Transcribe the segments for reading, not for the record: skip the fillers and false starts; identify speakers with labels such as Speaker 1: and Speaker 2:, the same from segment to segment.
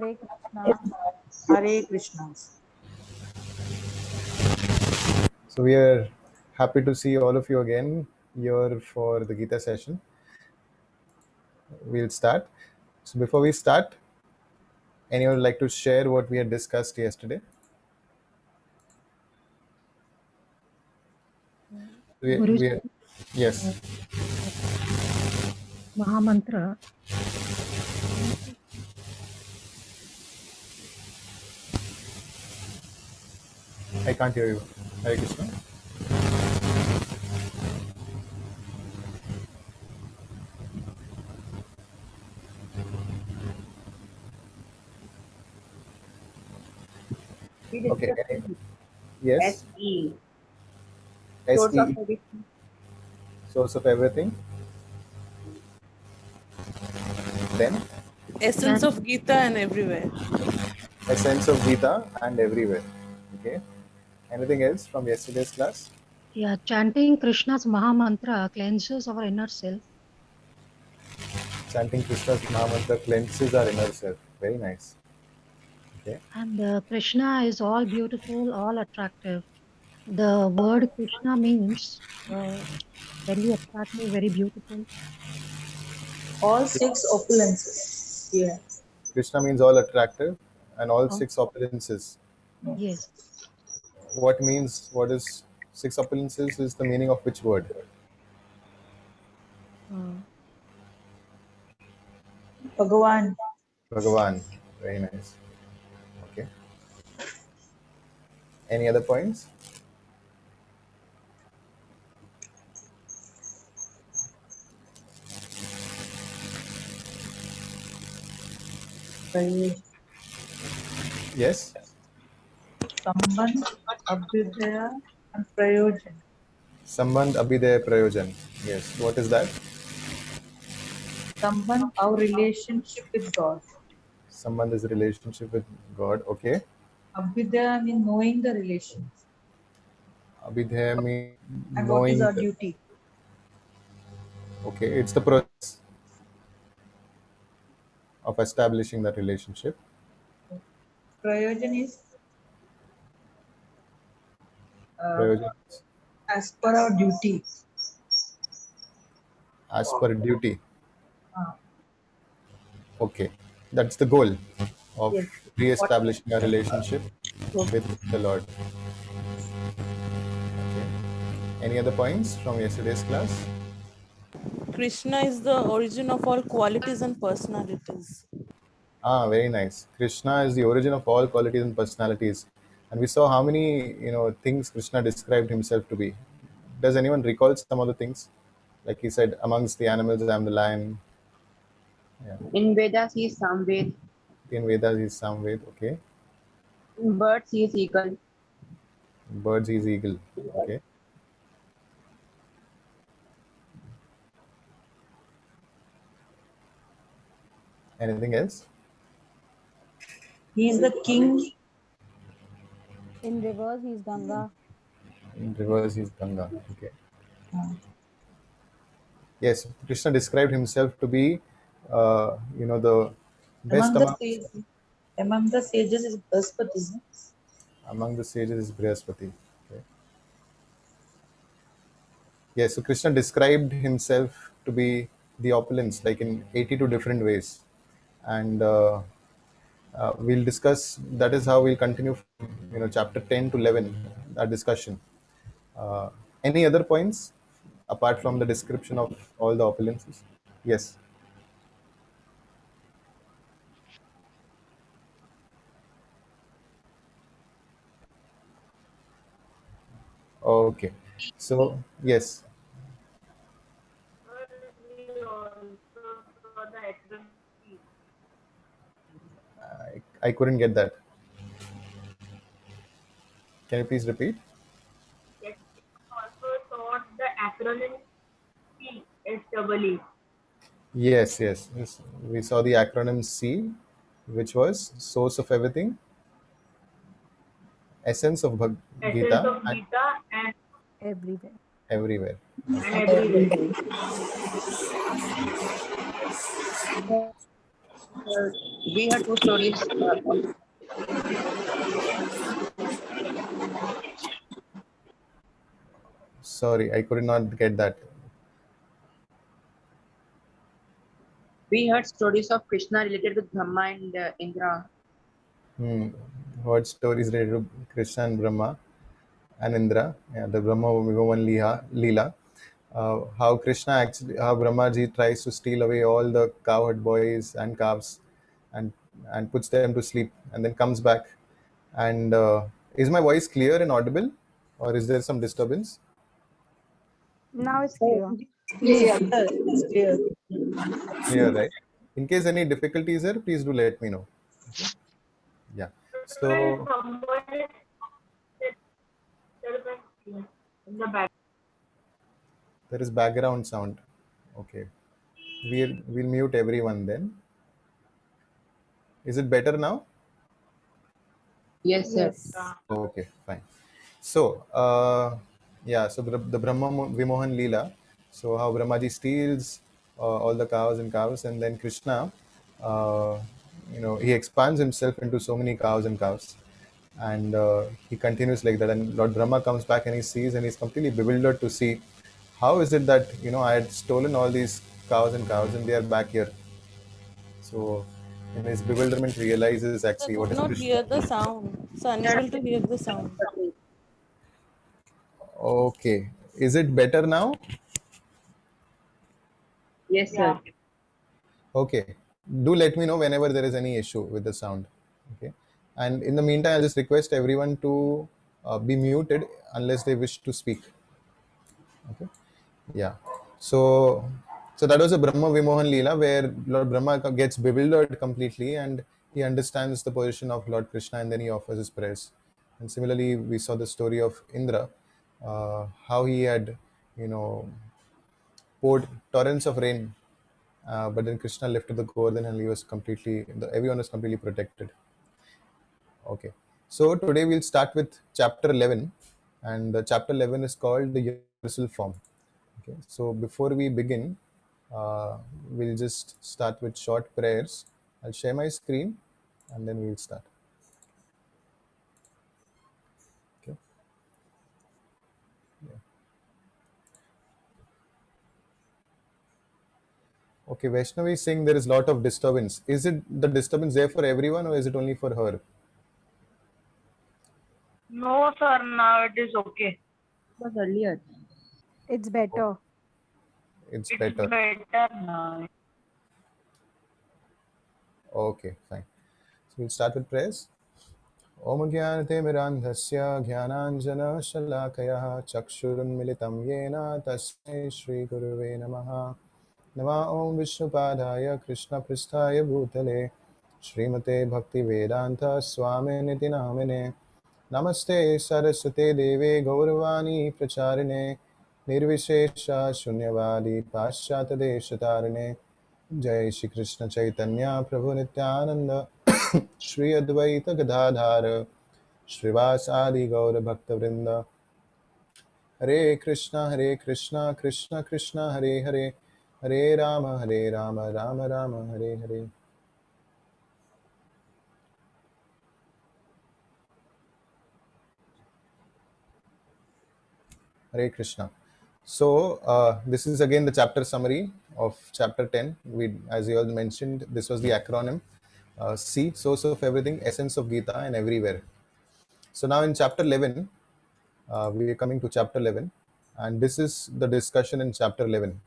Speaker 1: Hare Krishna.
Speaker 2: Hare Krishna.
Speaker 3: So we are happy to see all of you again here for the Gita session. We'll start. So before we start, anyone would like to share what we had discussed yesterday?
Speaker 4: Guruji,
Speaker 3: Yes.
Speaker 4: Mahamantra.
Speaker 3: I can't hear you. Hare Krishna.
Speaker 2: We
Speaker 3: Okay.
Speaker 2: discussed
Speaker 3: Yes.
Speaker 2: SE. Source of
Speaker 3: SE,
Speaker 2: everything.
Speaker 3: source of everything. Then
Speaker 5: Essence of Gita and everywhere.
Speaker 3: essence of Gita and everywhere. Okay. Anything else from yesterday's class?
Speaker 4: Yeah, chanting Krishna's Mahamantra cleanses our inner self.
Speaker 3: Chanting Krishna's Mahamantra cleanses our inner self. Very nice. Okay.
Speaker 4: And Krishna is all beautiful, all attractive. The word Krishna means very attractive, very beautiful.
Speaker 2: All six opulences. Yeah.
Speaker 3: Krishna means all attractive and all
Speaker 4: Oh.
Speaker 3: six opulences.
Speaker 4: Yes.
Speaker 3: What is six opulences is the meaning of which word?
Speaker 2: Bhagavan.
Speaker 3: Bhagavan. Very nice. Okay. Any other points? Yes.
Speaker 2: Sambandh, Abhyudaya, and Prayojan.
Speaker 3: Sambandh, Abhidaya, Prayojan. Yes. What is that?
Speaker 2: Sambandh, our relationship with God.
Speaker 3: Sambandh is a relationship with God. Okay.
Speaker 2: Abhyudaya means knowing the relations.
Speaker 3: Abhidaya means
Speaker 2: And what is
Speaker 3: knowing.
Speaker 2: our duty?
Speaker 3: Okay. It's the process of establishing that relationship.
Speaker 2: Prayojan is
Speaker 3: Prayojan is
Speaker 2: as per our duty.
Speaker 3: as per duty.
Speaker 2: Ah,
Speaker 3: Okay. That's the goal of
Speaker 2: yes.
Speaker 3: re-establishing a relationship with the Lord. Okay. Any other points from yesterday's class?
Speaker 5: Krishna is the origin of all qualities and personalities.
Speaker 3: Very nice. Krishna is the origin of all qualities and personalities. And we saw how many, things Krishna described himself to be. Does anyone recall some of the things? Like he said, amongst the animals, I am the lion. Yeah.
Speaker 6: In Vedas, he is Samved.
Speaker 3: In Vedas, he is Samved. Okay.
Speaker 6: In birds, he is eagle.
Speaker 3: Birds, he is eagle. Okay. Anything else?
Speaker 2: He is the king.
Speaker 1: In rivers, he is Ganga.
Speaker 3: In rivers, he is Ganga. Okay. Yes, Krishna described himself to be, the best
Speaker 2: Among the sages is Brihaspati.
Speaker 3: among the sages is Brihaspati. Okay. Yes, so Krishna described himself to be the opulence, like in 82 different ways. And we'll discuss, that is how we'll continue from, chapter 10 to 11, our discussion. Any other points apart from the description of all the opulences? Yes. Okay. So, yes. I couldn't get that. Can you please repeat?
Speaker 7: Yes, also taught the acronym CSEE.
Speaker 3: Yes. We saw the acronym C, which was source of everything, essence of
Speaker 7: Essence
Speaker 3: Gita,
Speaker 7: of
Speaker 3: and
Speaker 7: Gita and
Speaker 1: Everywhere.
Speaker 3: everywhere.
Speaker 7: everywhere.
Speaker 6: We heard two stories.
Speaker 3: Sorry, I could not get that.
Speaker 6: We heard stories of Krishna related with Brahma and Indra.
Speaker 3: What stories related to Krishna and Brahma and Indra? Yeah, the Brahma Vimohan Leela. How Krishna actually, how Brahmaji tries to steal away all the cowherd boys and calves, and puts them to sleep, and then comes back. And is my voice clear and audible, or is there some disturbance?
Speaker 1: Now it's clear.
Speaker 2: Clear. It's clear.
Speaker 3: Clear, right? In case any difficulties there, please do let me know. Okay? Yeah. So
Speaker 7: Someone is disturbance in the back.
Speaker 3: there is background sound. Okay. We'll mute everyone then. Is it better now?
Speaker 6: Yes, sir.
Speaker 1: Yes.
Speaker 3: Okay, fine. So, yeah, so the Brahma Vimohan Leela, so how Brahmaji steals all the cows and calves, and then Krishna, he expands himself into so many cows and calves, and he continues like that. And Lord Brahma comes back and he sees, and he's completely bewildered to see how is it that I had stolen all these cows and calves, and they are back here. So, in his bewilderment, realizes
Speaker 5: I
Speaker 3: actually what
Speaker 5: could
Speaker 3: is
Speaker 5: not
Speaker 3: Krishna.
Speaker 5: hear the sound. So unable to hear the sound.
Speaker 3: Okay, is it better now?
Speaker 6: Yes, sir.
Speaker 3: Okay, do let me know whenever there is any issue with the sound. Okay, and in the meantime, I'll just request everyone to be muted unless they wish to speak. Okay, yeah. So that was a Brahma Vimohan Leela where Lord Brahma gets bewildered completely and he understands the position of Lord Krishna and then he offers his prayers. And similarly, we saw the story of Indra, how he had, poured torrents of rain, but then Krishna lifted the Govardhan and he was everyone was completely protected. Okay, so today we'll start with chapter 11, and chapter 11 is called the universal form. Okay, so before we begin, we'll just start with short prayers. I'll share my screen and then we'll start. Okay. Yeah. Okay, Vaishnavi is saying there is a lot of disturbance. Is it the disturbance there for everyone or is it only for her?
Speaker 7: No, sir. Now it is okay.
Speaker 6: It was earlier.
Speaker 1: It's better.
Speaker 3: It's
Speaker 7: It's
Speaker 3: better.
Speaker 7: better now.
Speaker 3: Okay, fine. So we'll start with prayers. Om Gyanatimidandhasya Gyananjana-shalakayah Chakshurunmilitam Yena Tasmai Shri Guruve Namaha. Nama Om Vishnupadaya Krishna Pristhaya Bhutale Srimate Bhakti Vedanta Swami Niti Namine Namaste Saraswate Deve Gauravani Pracharine Nirvishesha Shunyavadi Paschata Deshatarine Jai Shri Krishna Chaitanya Prabhu Nityananda Shri Advaita Gadadhara Shrivasadi Gaura Bhakta Vrinda Hare Krishna Krishna Krishna Hare Hare Hare Rama Rama Rama Hare Hare. Hare Krishna. So this is again the chapter summary of chapter 10. As you all mentioned, this was the acronym C, source of everything, essence of Gita, and everywhere. So now in chapter 11, we are coming to chapter 11, and this is the discussion in chapter 11.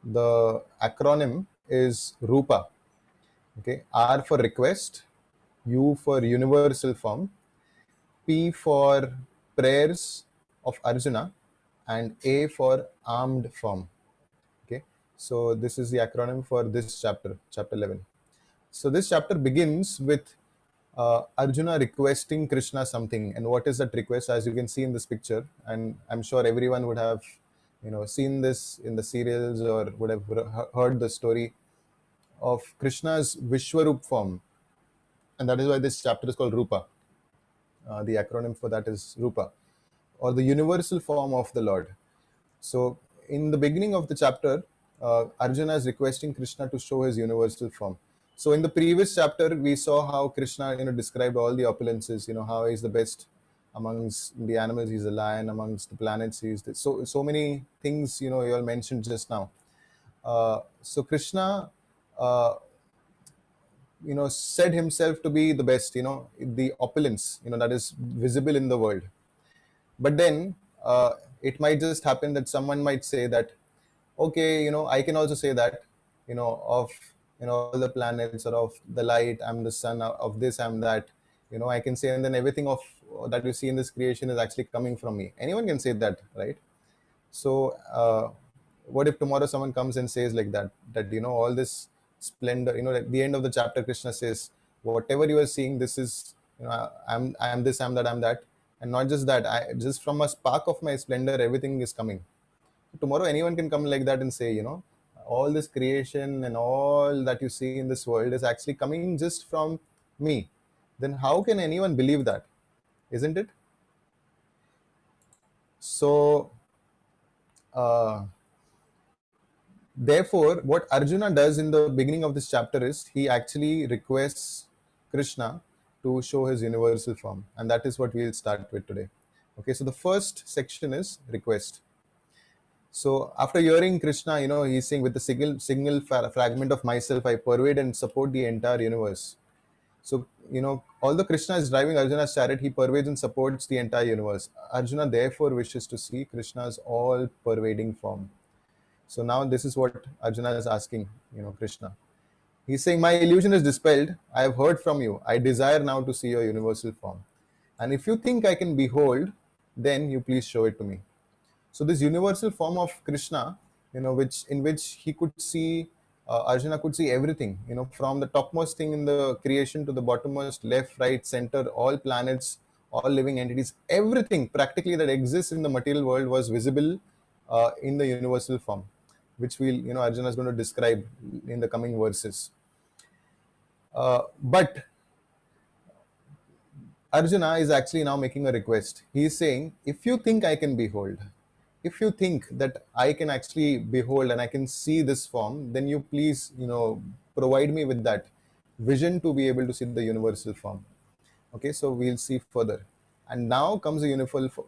Speaker 3: The acronym is RUPA. Okay, R for request, U for universal form, P for prayers of Arjuna, and A for armed form. Okay, so this is the acronym for this chapter, chapter 11. So this chapter begins with Arjuna requesting Krishna something, and what is that request? As you can see in this picture, and I'm sure everyone would have, seen this in the serials or would have heard the story of Krishna's Vishwarup form, and that is why this chapter is called Rupa. The acronym for that is Rupa, or the universal form of the Lord. So, in the beginning of the chapter, Arjuna is requesting Krishna to show his universal form. So in the previous chapter, we saw how Krishna, described all the opulences. How he's the best amongst the animals. He's a lion amongst the planets. So many things. You all mentioned just now. So Krishna, said himself to be the best. The opulence. That is visible in the world. But then it might just happen that someone might say that, okay, I can also say that, of all the planets or of the light, I'm the sun, of this, I'm that, I can say, and then everything of that you see in this creation is actually coming from me. Anyone can say that, right? So what if tomorrow someone comes and says like that all this splendor, at the end of the chapter, Krishna says, whatever you are seeing, this is, I'm this, I'm that, I'm that. And not just that, just from a spark of my splendor, everything is coming. Tomorrow anyone can come like that and say, all this creation and all that you see in this world is actually coming just from me. Then how can anyone believe that? Isn't it? So therefore, what Arjuna does in the beginning of this chapter is he actually requests Krishna to show his universal form, and that is what we'll start with today. Okay, so the first section is request. So after hearing Krishna, he's saying, with the single fragment of myself, I pervade and support the entire universe. So, although Krishna is driving Arjuna's chariot, he pervades and supports the entire universe. Arjuna therefore wishes to see Krishna's all-pervading form. So now this is what Arjuna is asking, Krishna. He's saying, my illusion is dispelled. I have heard from you. I desire now to see your universal form. And if you think I can behold, then you please show it to me. So this universal form of Krishna, in which he could see, Arjuna could see everything, from the topmost thing in the creation to the bottommost, left, right, center, all planets, all living entities, everything practically that exists in the material world was visible in the universal form, which Arjuna is going to describe in the coming verses. But Arjuna is actually now making a request. He is saying, if you think I can behold, if you think that I can actually behold and I can see this form, then you please, provide me with that vision to be able to see the universal form. Okay, so we'll see further. And now comes the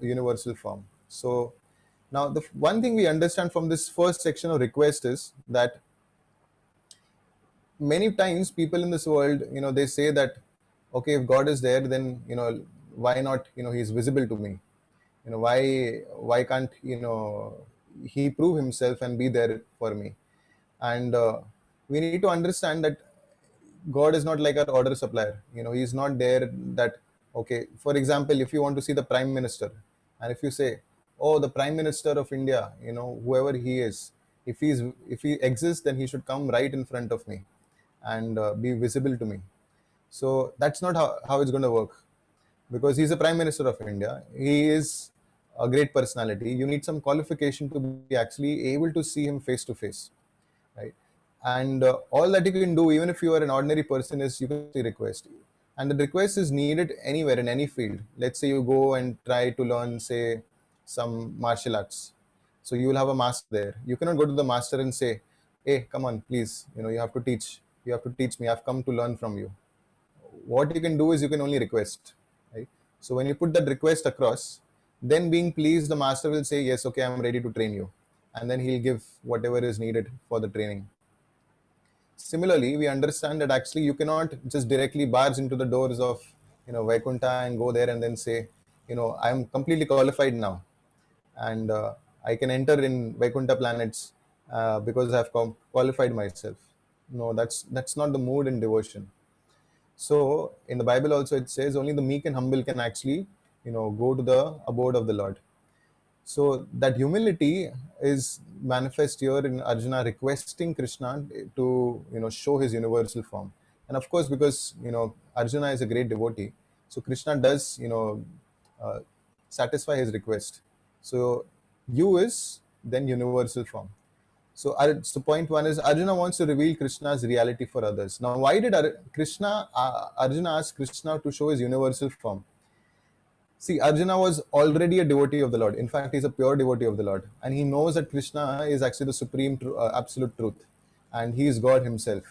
Speaker 3: universal form. So now the one thing we understand from this first section of request is that many times people in this world, they say that, okay, if God is there, then, why not, he's visible to me. Why can't, he prove himself and be there for me? And we need to understand that God is not like our order supplier. He's not there that, okay, for example, if you want to see the Prime Minister, and if you say, oh, the Prime Minister of India, whoever he is, if he exists, then he should come right in front of me and be visible to me. So that's not how it's going to work, because he's the Prime Minister of India. He is a great personality. You need some qualification to be actually able to see him face to face, right? And all that you can do, even if you are an ordinary person, is you can request. And the request is needed anywhere in any field. Let's say you go and try to learn, say, some martial arts. So you will have a master there. You cannot go to the master and say, hey, come on, please, you have to teach. You have to teach me. I've come to learn from you. What you can do is you can only request, right? So when you put that request across, then being pleased, the master will say, yes, okay, I'm ready to train you. And then he'll give whatever is needed for the training. Similarly, we understand that actually you cannot just directly barge into the doors of, Vaikuntha and go there and then say, I'm completely qualified now. And I can enter in Vaikuntha planets because I've qualified myself. No, that's not the mood in devotion. So in the Bible also it says only the meek and humble can actually, go to the abode of the Lord. So that humility is manifest here in Arjuna requesting Krishna to, show his universal form. And of course, because, Arjuna is a great devotee, so Krishna does, satisfy his request. So U is then universal form. So point one is Arjuna wants to reveal Krishna's reality for others. Now, why did Arjuna ask Krishna to show his universal form? See, Arjuna was already a devotee of the Lord. In fact, he's a pure devotee of the Lord. And he knows that Krishna is actually the supreme, absolute truth. And he is God himself.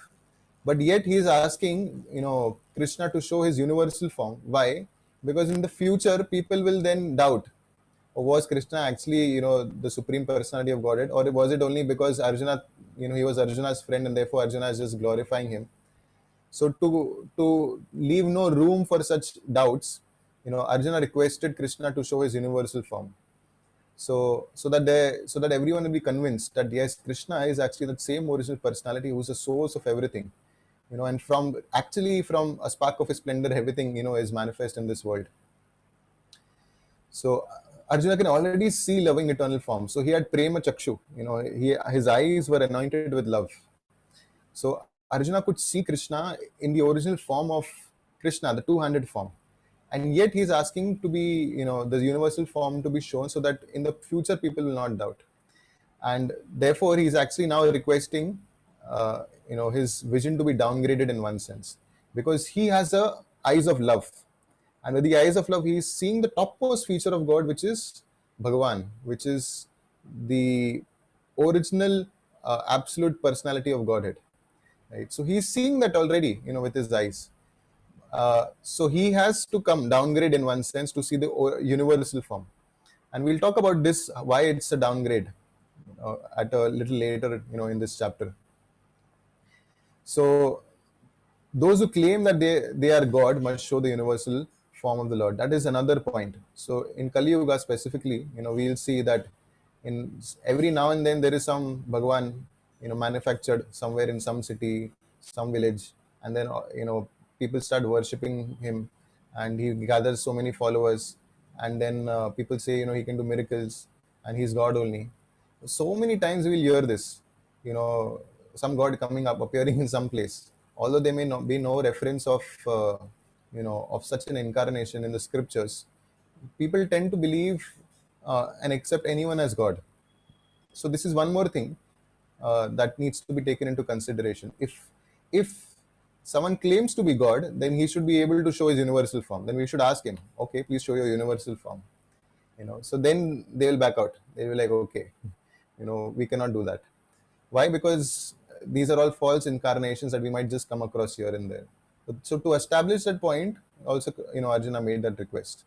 Speaker 3: But yet he is asking, Krishna to show his universal form. Why? Because in the future, people will then doubt, or was Krishna actually, the supreme personality of Godhead? Or was it only because Arjuna, he was Arjuna's friend and therefore Arjuna is just glorifying him? So to leave no room for such doubts, Arjuna requested Krishna to show his universal form. So that everyone will be convinced that yes, Krishna is actually the same original personality who is the source of everything. And from a spark of his splendor, everything, is manifest in this world. So Arjuna can already see loving eternal form. So he had prema chakshu, his eyes were anointed with love. So Arjuna could see Krishna in the original form of Krishna, the two-handed form. And yet he's asking to be, the universal form to be shown so that in the future people will not doubt. And therefore he's actually now requesting, his vision to be downgraded in one sense. Because he has the eyes of love. And with the eyes of love, he is seeing the topmost feature of God, which is Bhagavan, which is the original absolute personality of Godhead. Right? So he's seeing that already, with his eyes. So he has to come downgrade in one sense to see the universal form. And we'll talk about this, why it's a downgrade at a little later, in this chapter. So those who claim that they are God must show the universal form of the Lord. That is another point. So in Kali Yuga specifically, we'll see that in every now and then there is some Bhagavan, manufactured somewhere in some city, some village, and then people start worshipping him, and he gathers so many followers, and then people say he can do miracles, and he's God only. So many times we'll hear this, some God coming up, appearing in some place, although there may not be no reference of of such an incarnation in the scriptures. People tend to believe and accept anyone as God. So this is one more thing that needs to be taken into consideration. If someone claims to be God, then he should be able to show his universal form. Then we should ask him, okay, please show your universal form. So then they will back out. They will be like, okay, we cannot do that. Why? Because these are all false incarnations that we might just come across here and there. So to establish that point, also, Arjuna made that request.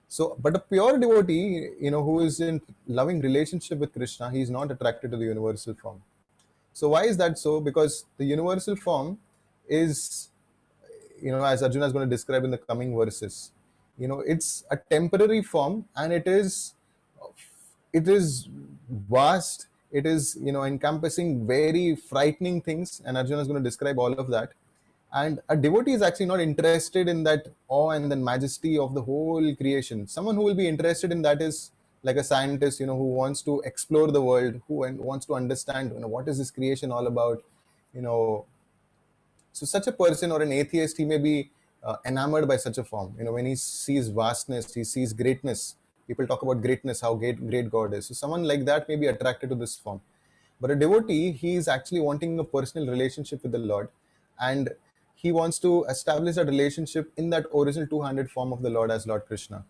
Speaker 3: So, but a pure devotee, who is in loving relationship with Krishna, he is not attracted to the universal form. So why is that so? Because the universal form is, as Arjuna is going to describe in the coming verses, it's a temporary form, and it is vast. It is, encompassing very frightening things, and Arjuna is going to describe all of that. And a devotee is actually not interested in that awe and the majesty of the whole creation. Someone who will be interested in that is like a scientist, who wants to explore the world, who wants to understand, what is this creation all about, So such a person, or an atheist, he may be enamored by such a form. When he sees vastness, he sees greatness. People talk about greatness, how great God is. So someone like that may be attracted to this form. But a devotee, he is actually wanting a personal relationship with the Lord, and he wants to establish that relationship in that original two-handed form of the Lord as Lord Krishna.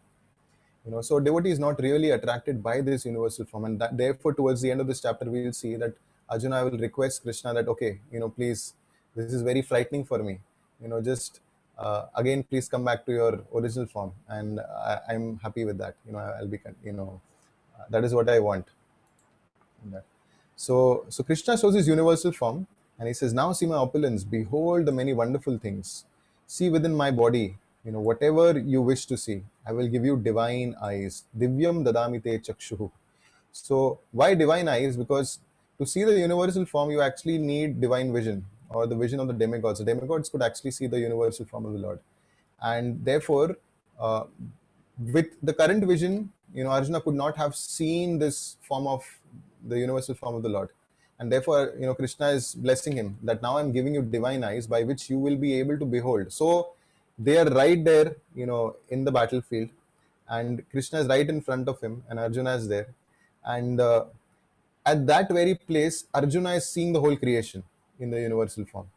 Speaker 3: So a devotee is not really attracted by this universal form, and therefore towards the end of this chapter we will see that Arjuna will request Krishna that, okay, please, this is very frightening for me, just again, please come back to your original form, and I'm happy with that. I'll be, that is what I want. So Krishna shows his universal form, and he says, now see my opulence, behold the many wonderful things. See within my body, whatever you wish to see, I will give you divine eyes. Divyam dadamite chakshuhu. So why divine eyes? Because to see the universal form, you actually need divine vision, or the vision of the demigods. The demigods could actually see the universal form of the Lord. And therefore, with the current vision, Arjuna could not have seen this form of the universal form of the Lord. And therefore, Krishna is blessing him that now I'm giving you divine eyes by which you will be able to behold. So they are right there, in the battlefield, and Krishna is right in front of him, and Arjuna is there. And at that very place, Arjuna is seeing the whole creation in the universal form.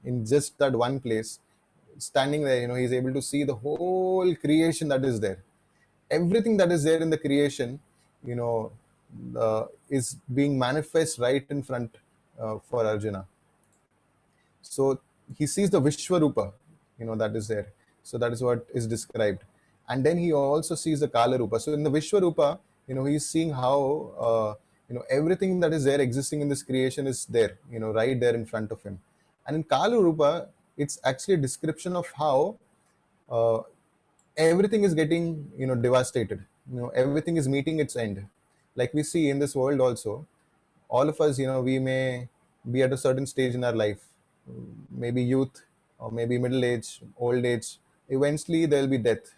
Speaker 3: In just that one place, standing there, he's able to see the whole creation that is there. everything that is there in the creation, you know, is being manifest right in front for Arjuna. So he sees the Vishwarupa, you know, that is there. So that is what is described. And then he also sees the Kala Rupa. So in the Vishwarupa, you know, he's seeing how, you know, everything that is there existing in this creation is there, you know, right there in front of him. And in Kala Rupa, it's actually a description of how uh, everything is getting, you know, devastated. You know, everything is meeting its end. Like we see in this world also, all of us, you know, we may be at a certain stage in our life, maybe youth or maybe middle age, old age. Eventually there will be death,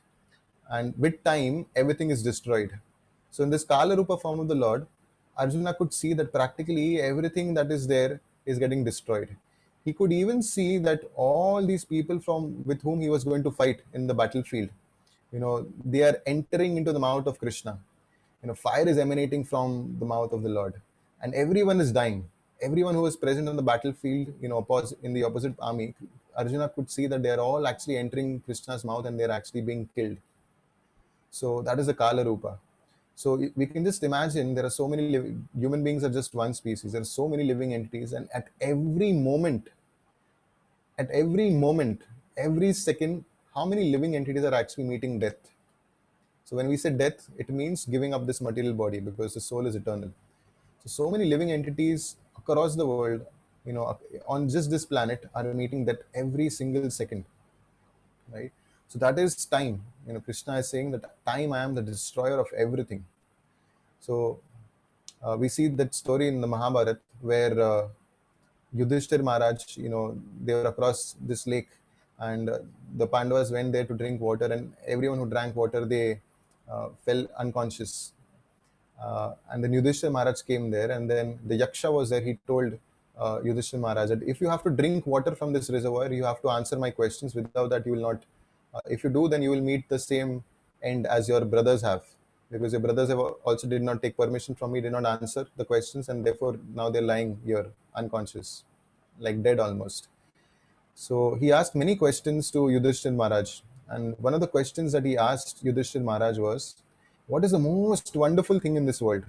Speaker 3: and with time everything is destroyed. So in this Kala Rupa form of the Lord, Arjuna could see that practically everything that is there is getting destroyed. He could even see that all these people from with whom he was going to fight in the battlefield, you know, they are entering into the mouth of Krishna. You know, fire is emanating from the mouth of the Lord, and everyone is dying. Everyone who is present on the battlefield, you know, in the opposite army, Arjuna could see that they are all actually entering Krishna's mouth and they are actually being killed. So that is the Kala Rupa. So we can just imagine there are so many human beings are just one species. There are so many living entities, and at every moment, every second, how many living entities are actually meeting death? So when we say death, it means giving up this material body, because the soul is eternal. So many living entities across the world, you know, on just this planet are meeting death every single second, right? So that is time. You know, Krishna is saying that time, I am the destroyer of everything. So we see that story in the Mahabharata where Yudhishthir Maharaj, you know, they were across this lake, and the Pandavas went there to drink water, and everyone who drank water, they fell unconscious. And then Yudhishthir Maharaj came there, and then the Yaksha was there. He told Yudhishthir Maharaj that if you have to drink water from this reservoir, you have to answer my questions. Without that, you will not. If you do, then you will meet the same end as your brothers have, because your brothers have also did not take permission from me, did not answer the questions, and therefore now they're lying here unconscious, like dead almost. So he asked many questions to Yudhishthir Maharaj, and one of the questions that he asked Yudhishthir Maharaj was, "What is the most wonderful thing in this world?"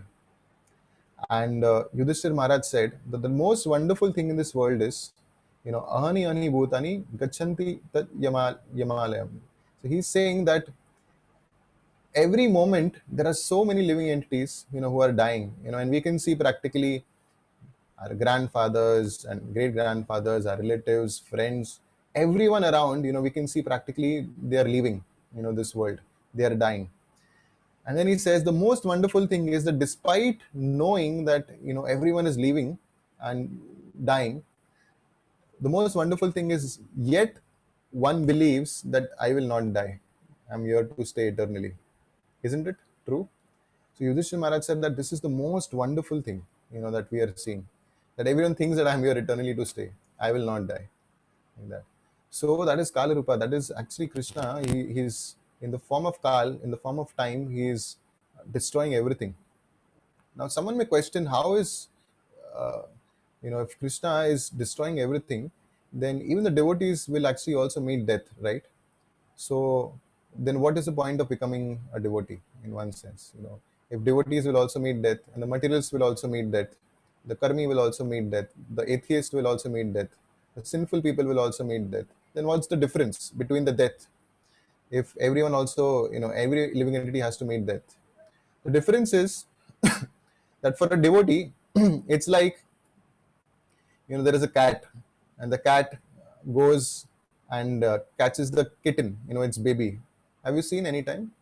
Speaker 3: And Yudhishthir Maharaj said that the most wonderful thing in this world is, you know, ahani ani bhutani gachanti tat yamalayam. So he's saying that every moment there are so many living entities, you know, who are dying, you know, and we can see practically our grandfathers and great grandfathers, our relatives, friends, everyone around, you know, we can see practically they are leaving, you know, this world, they are dying. And then he says the most wonderful thing is that despite knowing that, you know, everyone is leaving and dying, the most wonderful thing is yet one believes that I will not die. I'm here to stay eternally. Isn't it true? So Yudhishthira Maharaj said that this is the most wonderful thing, you know, that we are seeing. That everyone thinks that I'm here eternally to stay. I will not die. Like that. So that is Kala Rupa. That is actually Krishna. He's in the form of Kal, in the form of time, he is destroying everything. Now someone may question, how is, you know, if Krishna is destroying everything, then even the devotees will actually also meet death, right? So then what is the point of becoming a devotee in one sense? You know, if devotees will also meet death, and the materialists will also meet death, the karmi will also meet death, the atheist will also meet death, the sinful people will also meet death, then what's the difference between the death if everyone also, you know, every living entity has to meet death? The difference is that for a devotee, it's like, you know, there is a cat, and the cat goes and catches the kitten, you know, its baby. Have you seen any time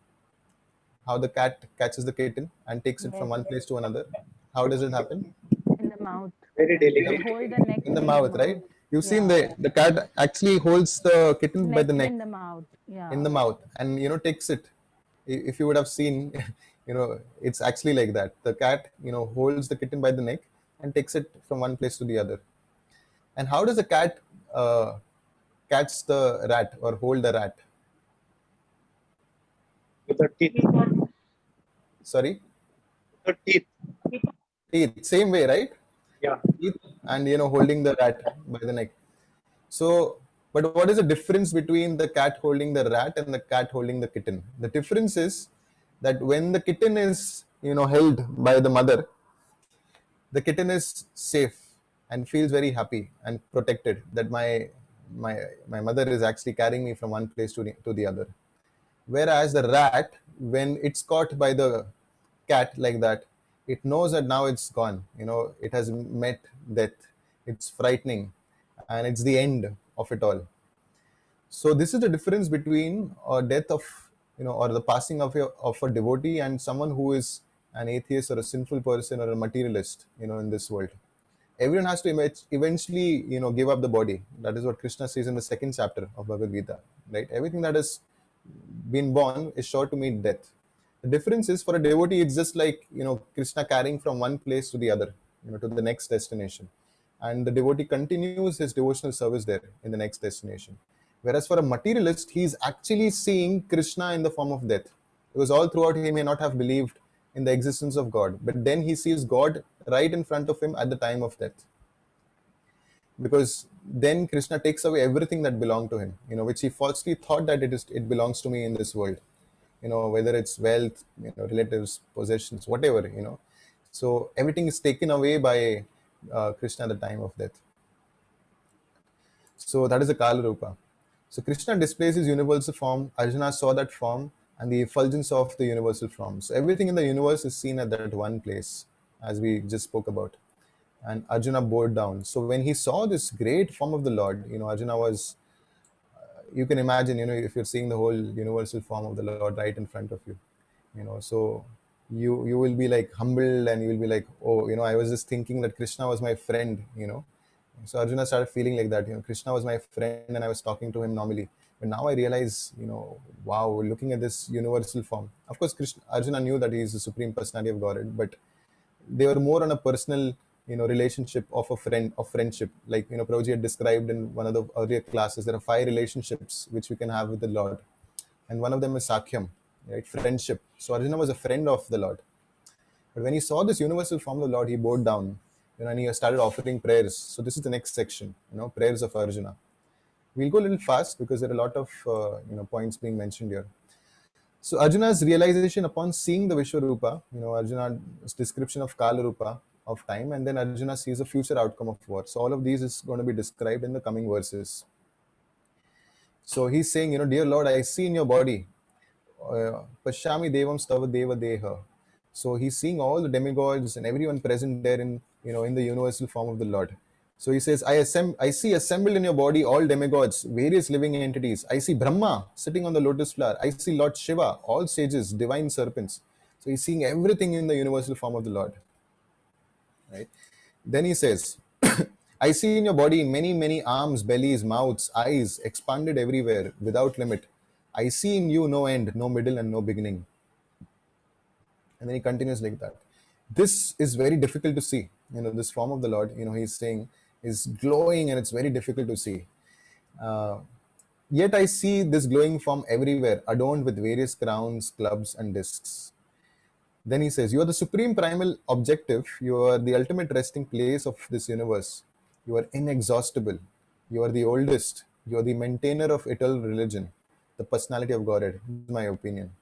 Speaker 3: how the cat catches the kitten and takes it from
Speaker 1: Yes,
Speaker 3: one place to another? How does it happen?
Speaker 1: in the mouth.
Speaker 2: Very
Speaker 1: They
Speaker 2: delicate.
Speaker 1: hold the neck
Speaker 3: In the mouth, right? You've seen
Speaker 1: Yeah.
Speaker 3: the cat actually holds the kitten by the neck
Speaker 1: in the mouth. Yeah.
Speaker 3: in the mouth, and, you know, takes it. If you would have seen, you know, it's actually like that. The cat, you know, holds the kitten by the neck and takes it from one place to the other. And how does a cat catch the rat or hold the rat?
Speaker 2: With the teeth.
Speaker 3: Sorry,
Speaker 2: The teeth.
Speaker 3: teeth. Same way, right?
Speaker 2: Yeah.
Speaker 3: Teeth, and, you know, holding the rat by the neck. So, but what is the difference between the cat holding the rat and the cat holding the kitten? The difference is that when the kitten is, held by the mother, the kitten is safe and feels very happy and protected that my mother is actually carrying me from one place to the other. Whereas the rat, when it's caught by the cat like that, it knows that now it's gone. It has met death. It's frightening, and it's the end of it all. So this is the difference between a death of, or the passing of a devotee and someone who is an atheist or a sinful person or a materialist, in this world. Everyone has to eventually, give up the body. That is what Krishna says in the second chapter of Bhagavad Gita, right? Everything that has been born is sure to meet death. The difference is, for a devotee, it's just like, Krishna carrying from one place to the other, to the next destination. And the devotee continues his devotional service there in the next destination. Whereas for a materialist, he's actually seeing Krishna in the form of death. Because all throughout he may not have believed in the existence of God, but then he sees God right in front of him at the time of death. Because then Krishna takes away everything that belonged to him, which he falsely thought that it belongs to me in this world. Whether it's wealth, relatives, possessions, whatever, So everything is taken away by Krishna at the time of death. So that is the Kala Rupa. So Krishna displays his universal form. Arjuna saw that form and the effulgence of the universal form. So everything in the universe is seen at that one place, as we just spoke about. And Arjuna bowed down. So when he saw this great form of the Lord, Arjuna was, you can imagine, if you're seeing the whole universal form of the Lord right in front of you, so you will be like humbled, and you will be like, oh, I was just thinking that Krishna was my friend, So Arjuna started feeling like that, Krishna was my friend and I was talking to him normally. But now I realize, wow, looking at this universal form. Of course, Arjuna knew that he is the Supreme Personality of Godhead, but they were more on a personal, relationship of friendship. Like, Prabhuji had described in one of the earlier classes, there are 5 relationships which we can have with the Lord. And one of them is Sakyam, right? Friendship. So Arjuna was a friend of the Lord. But when he saw this universal form of the Lord, he bowed down, and he started offering prayers. So this is the next section, prayers of Arjuna. We'll go a little fast because there are a lot of, points being mentioned here. So Arjuna's realization upon seeing the Vishwarupa, Arjuna's description of Kala Rupa, of time, and then Arjuna sees a future outcome of war. So all of these is going to be described in the coming verses. So he's saying, dear Lord, I see in your body, Pashyami Devam Stava Deva Deha. So he's seeing all the demigods and everyone present there in, in the universal form of the Lord. So he says, I see assembled in your body all demigods, various living entities. I see Brahma sitting on the lotus flower. I see Lord Shiva, all sages, divine serpents. So he's seeing everything in the universal form of the Lord. Right? Then he says, I see in your body many, many arms, bellies, mouths, eyes, expanded everywhere, without limit. I see in you no end, no middle, and no beginning. And then he continues like that. This is very difficult to see. This form of the Lord, he's saying, is glowing, and it's very difficult to see. Yet I see this glowing form everywhere, adorned with various crowns, clubs, and discs. Then he says, you are the supreme primal objective. You are the ultimate resting place of this universe. You are inexhaustible. You are the oldest. You are the maintainer of eternal religion, the personality of Godhead. This is my opinion.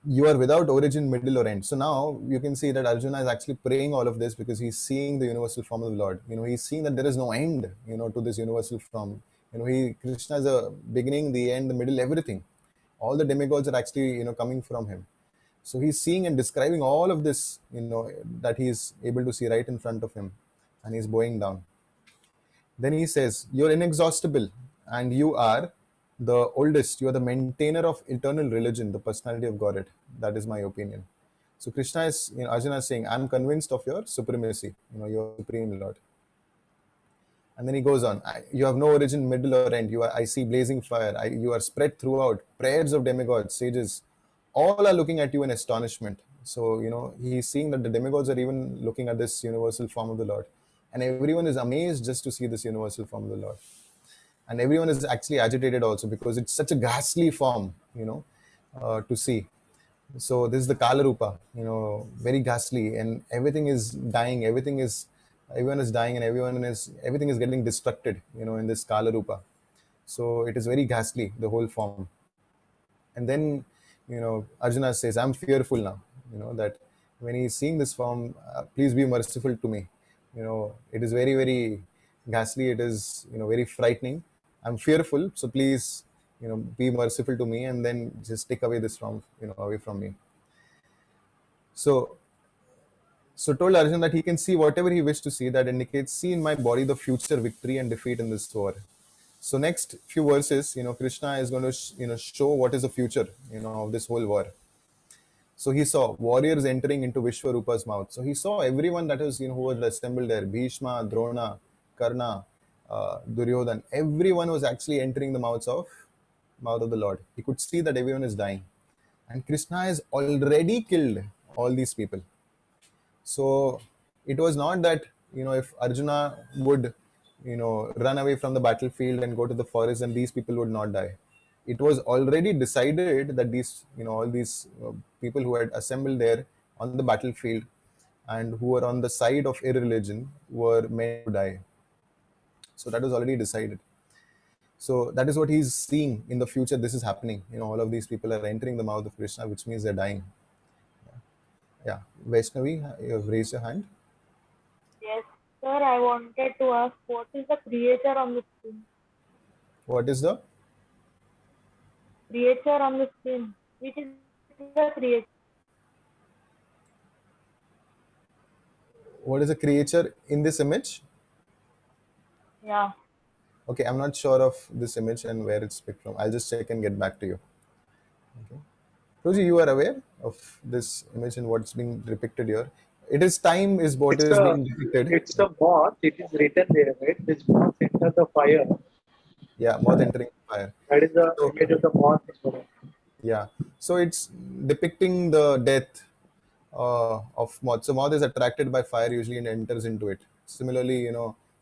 Speaker 3: You are without origin, middle, or end. So now you can see that Arjuna is actually praying all of this because he's seeing the universal form of the Lord. He's seeing that there is no end, to this universal form. Krishna is the beginning, the end, the middle, everything. All the demigods are actually, coming from him. So he's seeing and describing all of this, that he is able to see right in front of him, and he's bowing down. Then he says, you're inexhaustible, and you are the oldest. You are the maintainer of eternal religion, the personality of Godhead. That is my opinion. So Krishna is, Arjuna is saying, I'm convinced of your supremacy, your supreme Lord. And then he goes on, you have no origin, middle, or end. I see blazing fire. You are spread throughout. Prayers of demigods, sages, all are looking at you in astonishment. So, he's seeing that the demigods are even looking at this universal form of the Lord. And everyone is amazed just to see this universal form of the Lord. And everyone is actually agitated also because it's such a ghastly form, to see. So this is the Kala Rupa, very ghastly, and everything is dying. Everyone is dying, and everything is getting destructed, in this Kala Rupa. So it is very ghastly, the whole form. And then Arjuna says, I'm fearful now, that when he's seeing this form, please be merciful to me. It is very, very ghastly. It is, very frightening. I'm fearful. So please, be merciful to me and then just take away this form, away from me. So told Arjun that he can see whatever he wished to see, that indicates, see in my body the future victory and defeat in this war. So next few verses, Krishna is going to, show what is the future, of this whole war. So he saw warriors entering into Vishwarupa's mouth. So he saw everyone that is, who was assembled there: Bhishma, Drona, Karna, Duryodhan. Everyone was actually entering the mouth of the Lord. He could see that everyone is dying, and Krishna has already killed all these people. So it was not that, if Arjuna would, run away from the battlefield and go to the forest, and these people would not die. It was already decided that these, all these people who had assembled there on the battlefield and who were on the side of irreligion were meant to die. So that was already decided. So that is what he's seeing in the future. This is happening. All of these people are entering the mouth of Krishna, which means they're dying. Yeah. Vaishnavi, you have raised your hand.
Speaker 7: Yes, sir. I wanted to ask, what is the creature on the screen?
Speaker 3: What is the
Speaker 7: Creature on the screen. Which is the creature?
Speaker 3: creature in this image?
Speaker 7: Yeah.
Speaker 3: Okay, I'm not sure of this image and where it's picked from. I'll just check and get back to you. Okay. Roji, you are aware of this image and what's being depicted here? It is time is what is being depicted.
Speaker 2: It's the moth. It is written there, right? This moth enter the fire.
Speaker 3: Yeah, moth entering fire.
Speaker 2: That is the image of the moth.
Speaker 3: Yeah. So it's depicting the death of moth. So moth is attracted by fire usually and enters into it. Similarly,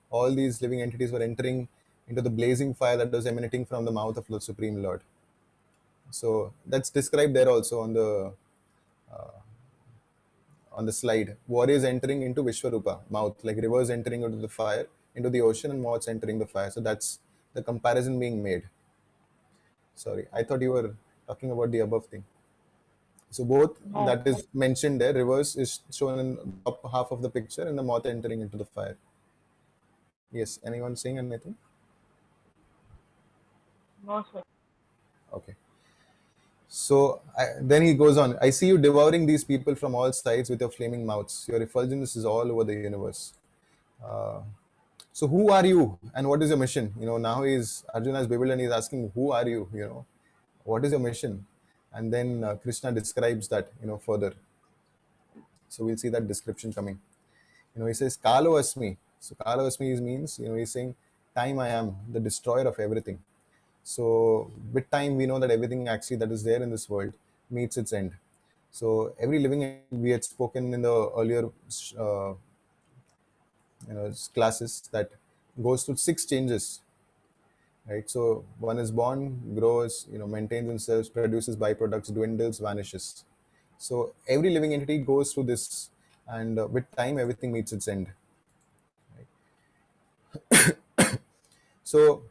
Speaker 3: all these living entities were entering into the blazing fire that was emanating from the mouth of the Supreme Lord. So that's described there also on the slide. Warriors entering into Vishwarupa mouth, like rivers entering into the fire, into the ocean, and moths entering the fire. So that's the comparison being made. Sorry, I thought you were talking about the above thing. So both that is mentioned there. Rivers is shown in the top half of the picture, and the moth entering into the fire. Yes, anyone saying anything?
Speaker 7: No, sir.
Speaker 3: Okay. So then he goes on. I see you devouring these people from all sides with your flaming mouths. Your effulgence is all over the universe. So who are you and what is your mission? Now Arjuna is bewildered and he's asking, who are you? What is your mission? And then Krishna describes that, further. So we'll see that description coming. He says, Kalo Asmi. So Kalo Asmi means, he's saying, time I am, the destroyer of everything. So with time, we know that everything actually that is there in this world meets its end. So every living, we had spoken in the earlier classes, that goes through 6 changes, right? So one is born, grows, maintains themselves, produces byproducts, dwindles, vanishes. So every living entity goes through this, and with time, everything meets its end. Right? So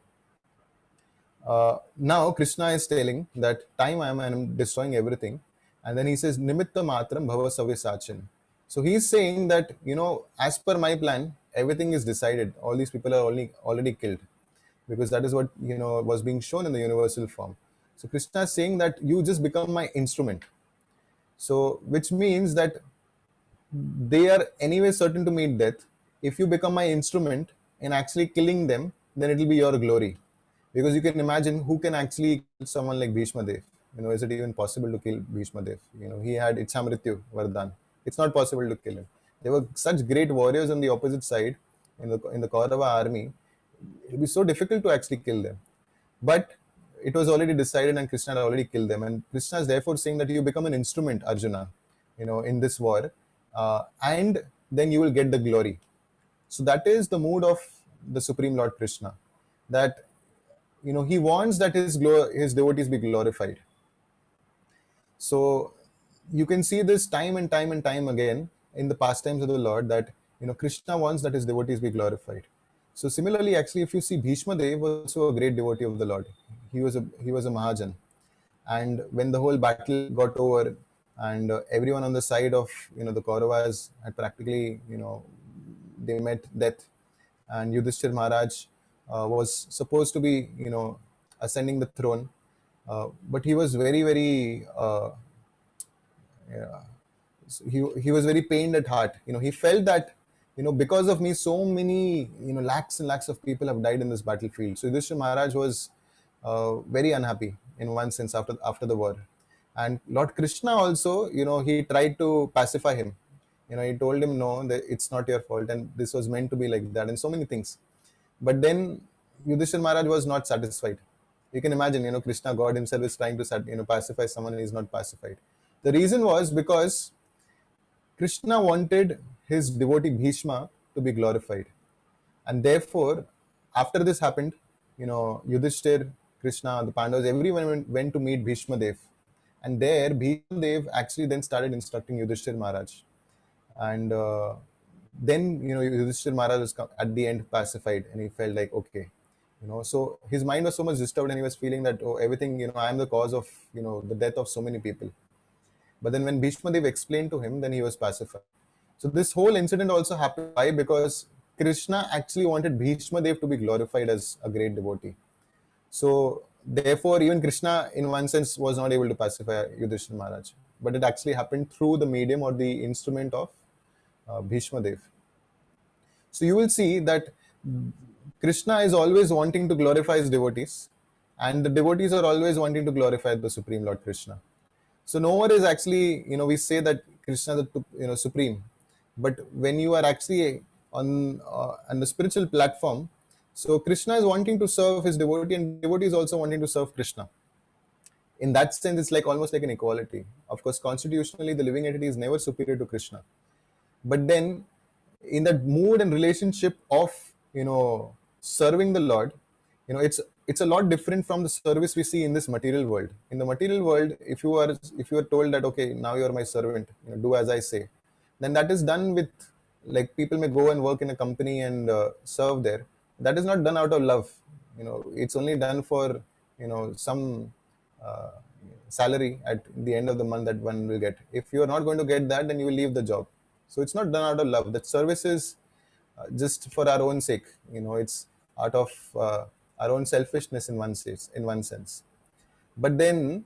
Speaker 3: now Krishna is telling that time I am destroying everything, and then he says Nimitta Matram Bhava Savyasachin. So he's saying that, as per my plan, everything is decided. All these people are already killed, because that is what was being shown in the universal form. So Krishna is saying that you just become my instrument. So which means that they are anyway certain to meet death. If you become my instrument in actually killing them, then it will be your glory. Because you can imagine who can actually kill someone like Bhishma Dev. Is it even possible to kill Bhishma Dev? He had Itchamrityu Vardhan. It's not possible to kill him. There were such great warriors on the opposite side in the Kaurava army. It would be so difficult to actually kill them. But it was already decided, and Krishna had already killed them. And Krishna is therefore saying that you become an instrument, Arjuna, in this war, and then you will get the glory. So that is the mood of the Supreme Lord Krishna, that he wants that his devotees be glorified. So you can see this time and time and time again in the pastimes of the Lord, that Krishna wants that his devotees be glorified. So similarly, actually, if you see, Bhishma Dev was also a great devotee of the Lord. He was a Mahajan, And when the whole battle got over, and everyone on the side of the Kauravas had practically they met death, and Yudhishthir Maharaj was supposed to be ascending the throne, but he was very very yeah, so he was very pained at heart. He felt that because of me so many lakhs and lakhs of people have died in this battlefield. So Yudhishthira Maharaj was very unhappy in one sense after the war. And Lord Krishna also, he tried to pacify him. He told him, no, that it's not your fault and this was meant to be like that, and so many things. But then Yudhishthira Maharaj was not satisfied. You can imagine, Krishna, God himself, is trying to pacify someone and he's not pacified. The reason was because Krishna wanted his devotee Bhishma to be glorified. And therefore, after this happened, Yudhishthir, Krishna, the Pandavas, everyone went to meet Bhishma Dev. And there, Bhishma Dev actually then started instructing Yudhishthir Maharaj. And then, Yudhishthir Maharaj was at the end pacified, and he felt like, okay. So his mind was so much disturbed, and he was feeling that, oh, everything, I am the cause of, the death of so many people. But then when Bhishma Dev explained to him, then he was pacified. So this whole incident also happened. Why? Because Krishna actually wanted Bhishma Dev to be glorified as a great devotee. So therefore, even Krishna, in one sense, was not able to pacify Yudhishthira Maharaj. But it actually happened through the medium or the instrument of Bhishma Dev. So you will see that Krishna is always wanting to glorify his devotees, and the devotees are always wanting to glorify the Supreme Lord Krishna. So no one is actually, we say that Krishna is supreme, but when you are actually on the spiritual platform, so Krishna is wanting to serve his devotee, and devotee is also wanting to serve Krishna. In that sense, it's like almost like an equality. Of course, constitutionally, the living entity is never superior to Krishna. But then, in that mood and relationship of serving the Lord, it's a lot different from the service we see in this material world. In the material world, if you are told that, okay, now you are my servant, do as I say, then that is done with, like, people may go and work in a company and serve there. That is not done out of love. It's only done for some salary at the end of the month that one will get. If you are not going to get that, then you will leave the job. So it's not done out of love. That service is just for our own sake. It's out of our own selfishness in one sense. But then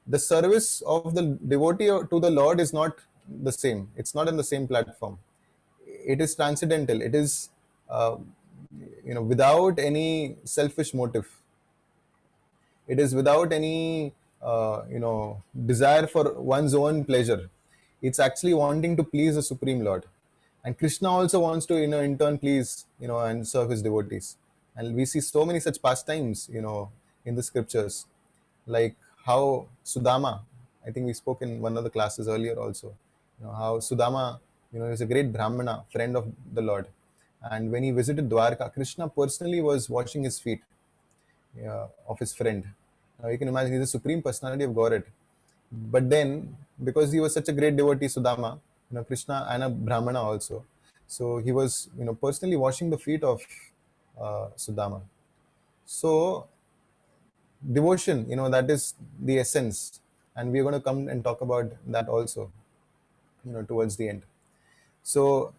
Speaker 3: the service of the devotee to the Lord is not the same. It's not on the same platform. It is transcendental. It is without any selfish motive. It is without any desire for one's own pleasure. It's actually wanting to please the Supreme Lord. And Krishna also wants to in turn please and serve his devotees. And we see so many such pastimes in the scriptures, like how Sudama, I think we spoke in one of the classes earlier also, how Sudama is a great Brahmana, friend of the Lord. And when he visited Dwarka, Krishna personally was washing his feet of his friend. Now you can imagine, he's the supreme personality of Godhead. But then, because he was such a great devotee, Sudama, Krishna, and a Brahmana also, so he was personally washing the feet of Sudama. So devotion, that is the essence, and we're going to come and talk about that also towards the end. So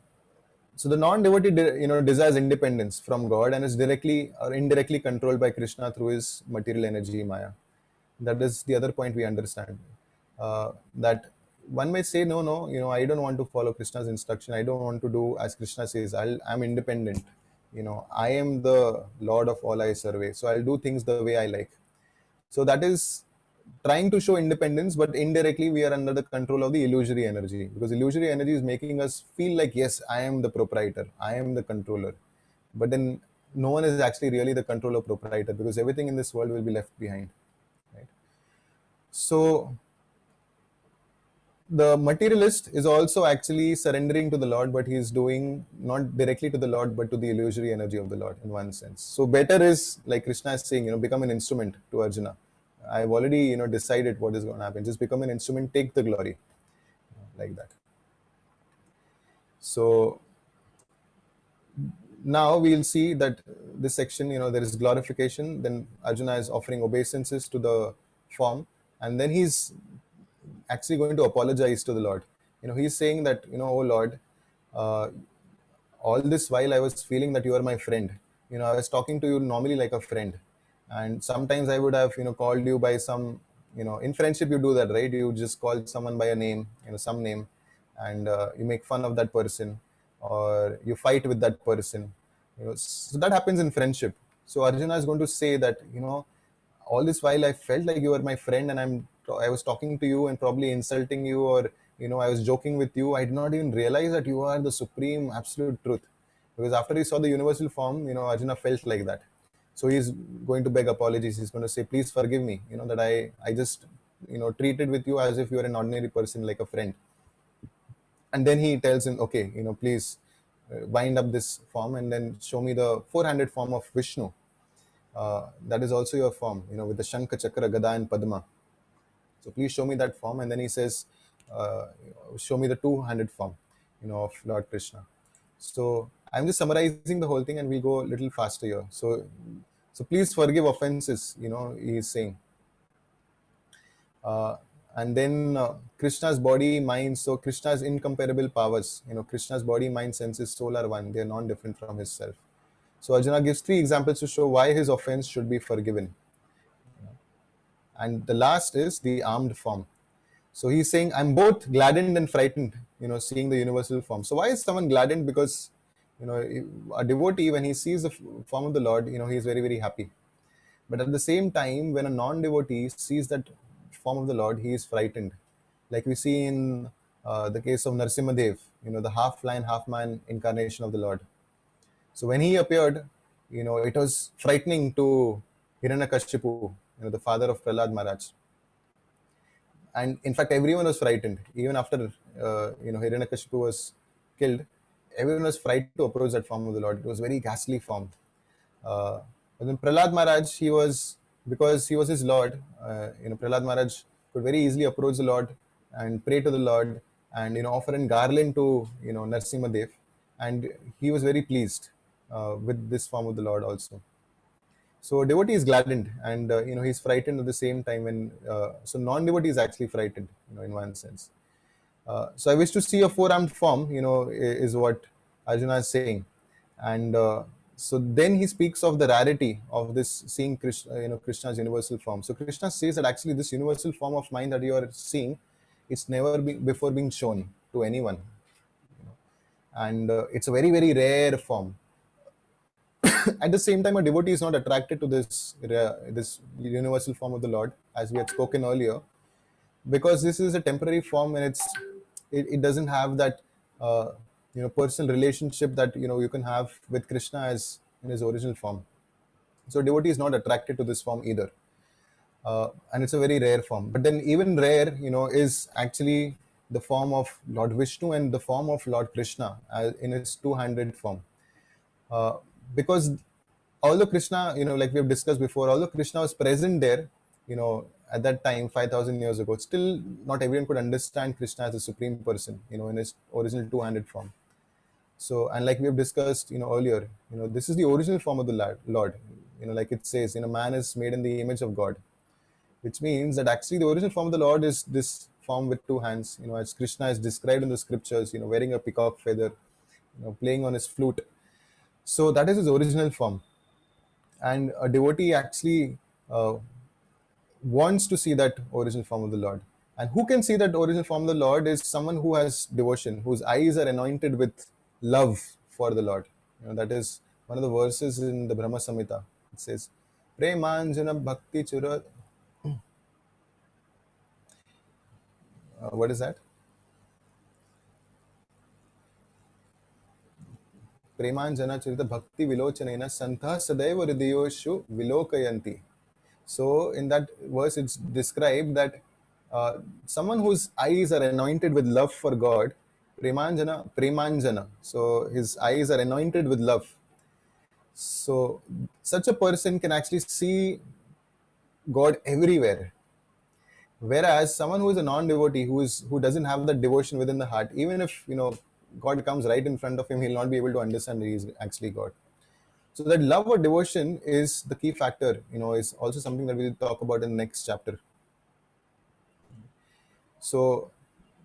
Speaker 3: the non-devotee desires independence from God and is directly or indirectly controlled by Krishna through his material energy, Maya. That is the other point we understand. That one may say, no, I don't want to follow Krishna's instruction. I don't want to do as Krishna says. I'm independent. I am the Lord of all I survey. So I'll do things the way I like. So that is trying to show independence, but indirectly we are under the control of the illusory energy, because illusory energy is making us feel like, yes, I am the proprietor, I am the controller. But then no one is actually really the controller proprietor, because everything in this world will be left behind. Right? So the materialist is also actually surrendering to the Lord, but he is doing not directly to the Lord, but to the illusory energy of the Lord in one sense. So better is, like Krishna is saying, become an instrument to Arjuna. I've already decided what is going to happen. Just become an instrument, take the glory, like that. So now we'll see that this section, there is glorification. Then Arjuna is offering obeisances to the form, and then he's actually going to apologize to the Lord. He's saying that, oh Lord, uh, all this while I was feeling that you are my friend. I was talking to you normally like a friend, and sometimes I would have, called you by some, in friendship you do that, right? You just call someone by a name, some name, and you make fun of that person, or you fight with that person. So that happens in friendship. So Arjuna is going to say that, all this while I felt like you were my friend, and I was talking to you and probably insulting you, or I was joking with you. I did not even realize that you are the supreme absolute truth. Because after he saw the universal form, Arjuna felt like that. So he's going to beg apologies. He's going to say, please forgive me, that I just treated with you as if you were an ordinary person, like a friend. And then he tells him, okay, please wind up this form and then show me the four-handed form of Vishnu. That is also your form, with the Shankha, Chakra, Gada, and Padma. So please show me that form. And then he says, show me the two-handed form, of Lord Krishna. So I'm just summarizing the whole thing, and we'll go a little faster here. So please forgive offenses, he is saying. And then Krishna's body, mind. So Krishna's incomparable powers, Krishna's body, mind, senses, soul are one. They are non-different from his self. So Arjuna gives 3 examples to show why his offense should be forgiven. And the last is the armed form. So he's saying, I'm both gladdened and frightened, seeing the universal form. So why is someone gladdened? Because, a devotee, when he sees the form of the Lord, he is very, very happy. But at the same time, when a non-devotee sees that form of the Lord, he is frightened. Like we see in the case of Narsimhadev, the half lion, half man incarnation of the Lord. So when he appeared, it was frightening to Hiranyakashipu, the father of Prahlad Maharaj. And in fact, everyone was frightened. Even after Hiranyakashipu was killed, everyone was frightened to approach that form of the Lord. It was very ghastly form. But then Prahlad Maharaj, because he was his Lord, Prahlad Maharaj could very easily approach the Lord and pray to the Lord and offer a garland to Narsimhadev, and he was very pleased with this form of the Lord also. So devotee is gladdened, and he's frightened at the same time. When so non-devotee is actually frightened, in one sense. So I wish to see a four-armed form, is what Arjuna is saying, and so then he speaks of the rarity of this seeing Krishna, Krishna's universal form. So Krishna says that actually this universal form of mind that you are seeing, it's never before being shown to anyone, and it's a very, very rare form. At the same time, a devotee is not attracted to this universal form of the Lord, as we had spoken earlier, because this is a temporary form, and it doesn't have that personal relationship that you can have with Krishna as in his original form. So devotee is not attracted to this form either, and it's a very rare form. But then even rare, is actually the form of Lord Vishnu and the form of Lord Krishna in his two-handed form. Because although Krishna, like we have discussed before, although Krishna was present there, at that time, 5,000 years ago, still not everyone could understand Krishna as a supreme person, in his original two-handed form. So, and like we have discussed, earlier, this is the original form of the Lord. Like it says, man is made in the image of God, which means that actually the original form of the Lord is this form with two hands, as Krishna is described in the scriptures, wearing a peacock feather, playing on his flute. So that is his original form. And a devotee actually wants to see that original form of the Lord. And who can see that original form of the Lord is someone who has devotion, whose eyes are anointed with love for the Lord. That is one of the verses in the Brahma Samhita. It says, Premanjana Bhakti Chura. What is that? Premanjana Churita Bhakti Vilochanena Santha Sadaiva Hridayoshu Vilokayanti. So in that verse, it's described that someone whose eyes are anointed with love for God, Premanjana. So his eyes are anointed with love. So such a person can actually see God everywhere. Whereas someone who is a non-devotee, who doesn't have that devotion within the heart, even if God comes right in front of him, he'll not be able to understand that he is actually God. So that love or devotion is the key factor, is also something that we'll talk about in the next chapter. So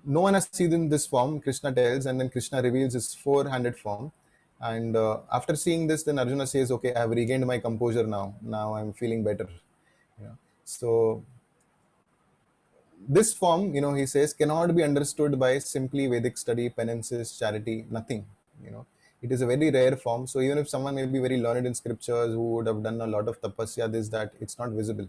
Speaker 3: no one has seen this form, Krishna tells, and then Krishna reveals his four-handed form. And after seeing this, then Arjuna says, okay, I have regained my composure now. Now I'm feeling better. So this form, he says, cannot be understood by simply Vedic study, penances, charity, nothing. It is a very rare form. So even if someone may be very learned in scriptures, who would have done a lot of tapasya, this, that, it's not visible,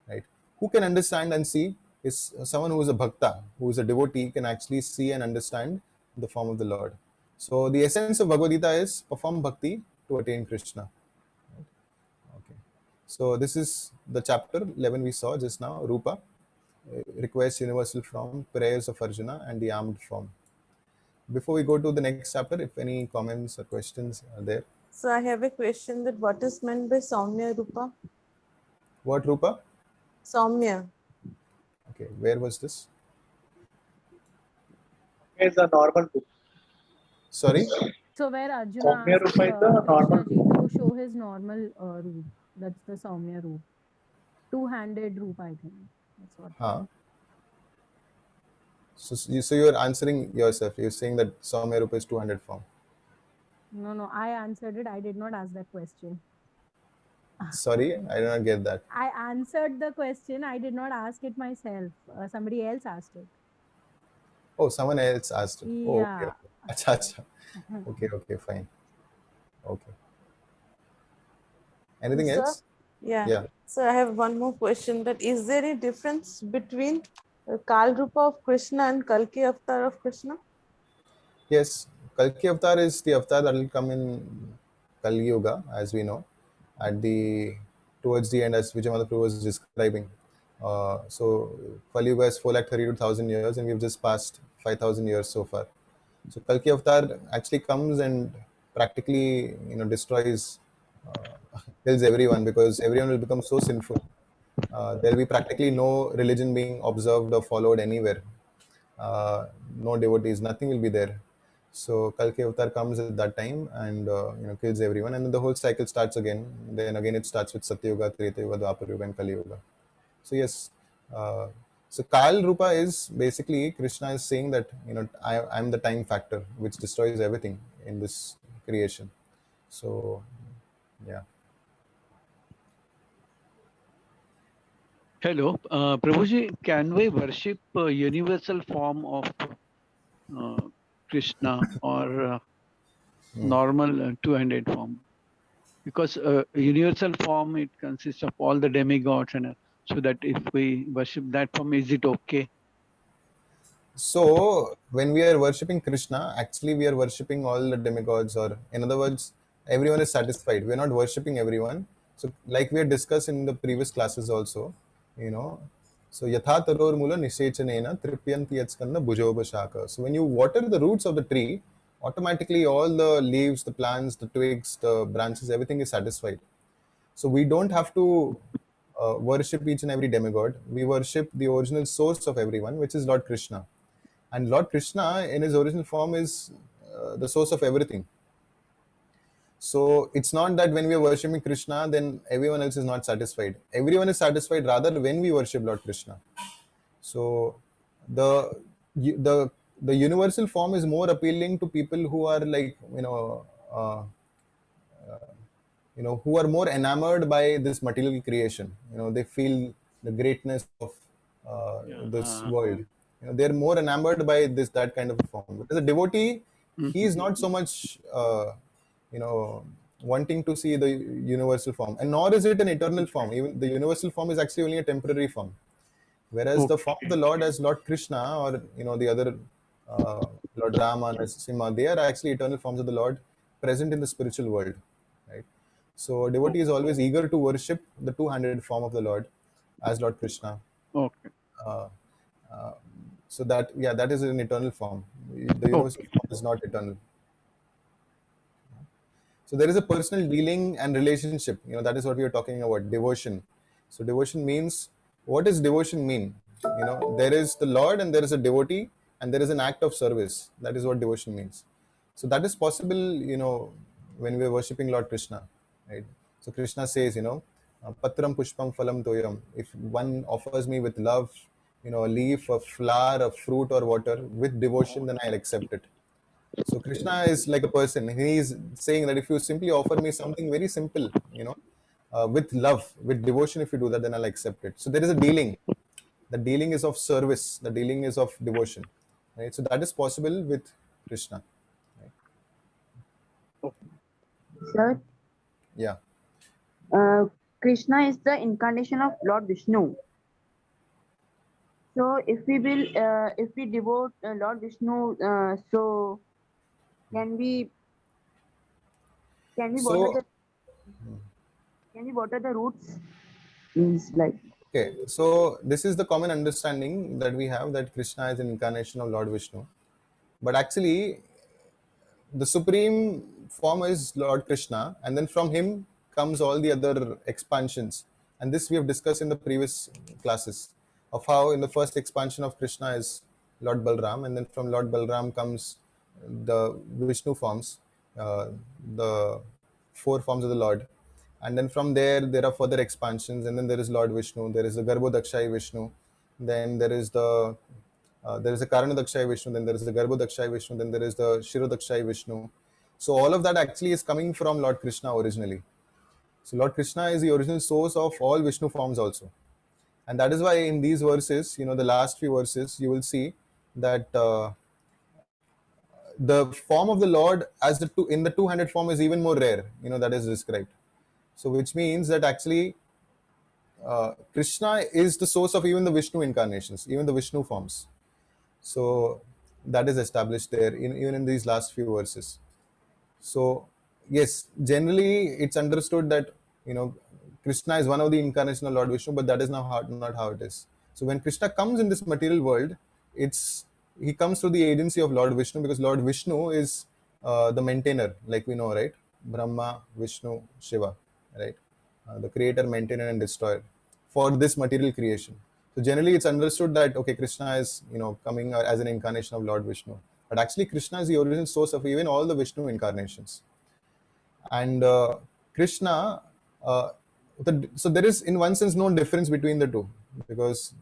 Speaker 3: right? Who can understand and see is someone who is a bhakta, who is a devotee, can actually see and understand the form of the Lord. So the essence of Bhagavad Gita is perform bhakti to attain Krishna. Okay. So this is the chapter 11 we saw just now, Rupa, request universal form, prayers of Arjuna, and the armed form. Before we go to the next chapter, if any comments or questions are there.
Speaker 5: So I have a question that what is meant by Saumya Rupa?
Speaker 3: What Rupa?
Speaker 5: Saumya.
Speaker 3: Okay, where was this?
Speaker 2: Is a normal book.
Speaker 3: Sorry?
Speaker 1: So where Arjuna
Speaker 2: Saumya
Speaker 1: asked
Speaker 2: Rupa is the normal
Speaker 1: Krishna ji to show his normal roop. That's the Saumya roop. Two-handed roop, I think. That's what.
Speaker 3: Huh? So you're answering yourself. You're saying that Saumya Rupa is 200 form.
Speaker 1: No, I answered it. I did not ask that question.
Speaker 3: Sorry, I did not get that.
Speaker 1: I answered the question. I did not ask it myself. Somebody else asked it.
Speaker 3: Oh, someone else asked it. Oh, okay.
Speaker 1: Yeah.
Speaker 3: Acha, acha. Okay, fine. Okay. Anything
Speaker 5: Sir?
Speaker 3: else?
Speaker 5: Yeah.
Speaker 3: Yeah.
Speaker 5: So I have one more question, that is there a difference between Kal Rupa of Krishna and Kalki Avatar of Krishna?
Speaker 3: Yes, Kalki Avatar is the avatar that will come in Kali Yuga, as we know, towards the end, as Vijay Madhaprabhu was describing. So Kali Yuga is 432,000 years, and we've just passed 5,000 years so far. So Kalki Avatar actually comes and practically, destroys, kills everyone, because everyone will become so sinful. There will be practically no religion being observed or followed anywhere. No devotees, nothing will be there. So Kalki Avatar comes at that time and kills everyone, and then the whole cycle starts again. Then again it starts with Satyuga, Treta Yuga, Dwapar Yuga, and Kali Yuga. So yes, so Kal Rupa is basically Krishna is saying that I'm the time factor which destroys everything in this creation. So yeah.
Speaker 8: Hello, Prabhuji, can we worship universal form of Krishna or normal two-handed form? Because universal form, it consists of all the demigods, and so that if we worship that form, is it okay?
Speaker 3: So when we are worshipping Krishna, actually we are worshipping all the demigods, or in other words, everyone is satisfied. We are not worshipping everyone. So like we had discussed in the previous classes also, so yatha taror mula nisechanena tripyanti yatskanda bhujobashaka. So when you water the roots of the tree, automatically all the leaves, the plants, the twigs, the branches, everything is satisfied. So we don't have to worship each and every demigod. We worship the original source of everyone, which is Lord Krishna. And Lord Krishna in his original form is the source of everything. So it's not that when we are worshipping Krishna, then everyone else is not satisfied. Everyone is satisfied rather when we worship Lord Krishna. So the universal form is more appealing to people who are like, who are more enamored by this material creation. They feel the greatness of this world. They're more enamored by that kind of a form. As a devotee, he is not so much, wanting to see the universal form, and nor is it an eternal form. Even the universal form is actually only a temporary form. Whereas the form of the Lord as Lord Krishna, or the other Lord Rama, Narasimha, they are actually eternal forms of the Lord present in the spiritual world, right? So a devotee is always eager to worship the two-handed form of the Lord as Lord Krishna.
Speaker 8: Okay.
Speaker 3: So that is an eternal form. The universal form is not eternal. So there is a personal dealing and relationship. That is what we are talking about, devotion. So devotion means, what does devotion mean? There is the Lord and there is a devotee and there is an act of service. That is what devotion means. So that is possible, when we are worshipping Lord Krishna, right? So Krishna says, patram pushpam phalam toyam. If one offers me with love, a leaf, a flower, a fruit, or water with devotion, then I'll accept it. So Krishna is like a person. He is saying that if you simply offer me something very simple, with love, with devotion, if you do that, then I'll accept it. So there is a dealing. The dealing is of service. The dealing is of devotion. Right. So that is possible with Krishna.
Speaker 9: Sir,
Speaker 3: Yeah.
Speaker 9: Krishna is the incarnation of Lord Vishnu. So if we devote Lord Vishnu, so can we
Speaker 3: So
Speaker 9: water the roots? Means like.
Speaker 3: okay. So this is the common understanding that we have, that Krishna is an incarnation of Lord Vishnu, but actually the supreme form is Lord Krishna, and then from him comes all the other expansions. And this we have discussed in the previous classes, of how in the first expansion of Krishna is Lord Balram, and then from Lord Balram comes the Vishnu forms, the four forms of the Lord. And then from there are further expansions, and then there is Lord Vishnu, there is the Garbhodakshai Vishnu, then there is the Karanodakshai Vishnu, then there is the Garbhodakshai Vishnu, then there is the Shirodakshai Vishnu. So all of that actually is coming from Lord Krishna originally. So Lord Krishna is the original source of all Vishnu forms also. And that is why in these verses, the last few verses, you will see that the form of the Lord in the two-handed form is even more rare, that is described. So which means that actually Krishna is the source of even the Vishnu incarnations, even the Vishnu forms. So that is established there even in these last few verses. So yes, generally it's understood that Krishna is one of the incarnations of Lord Vishnu, but that is not how it is. So when Krishna comes in this material world, he comes through the agency of Lord Vishnu, because Lord Vishnu is the maintainer, like we know, right? Brahma, Vishnu, Shiva, right? The creator, maintainer, and destroyer for this material creation. So generally it's understood that, okay, Krishna is coming as an incarnation of Lord Vishnu, but actually Krishna is the origin source of even all the Vishnu incarnations. And Krishna, so there is in one sense no difference between the two, because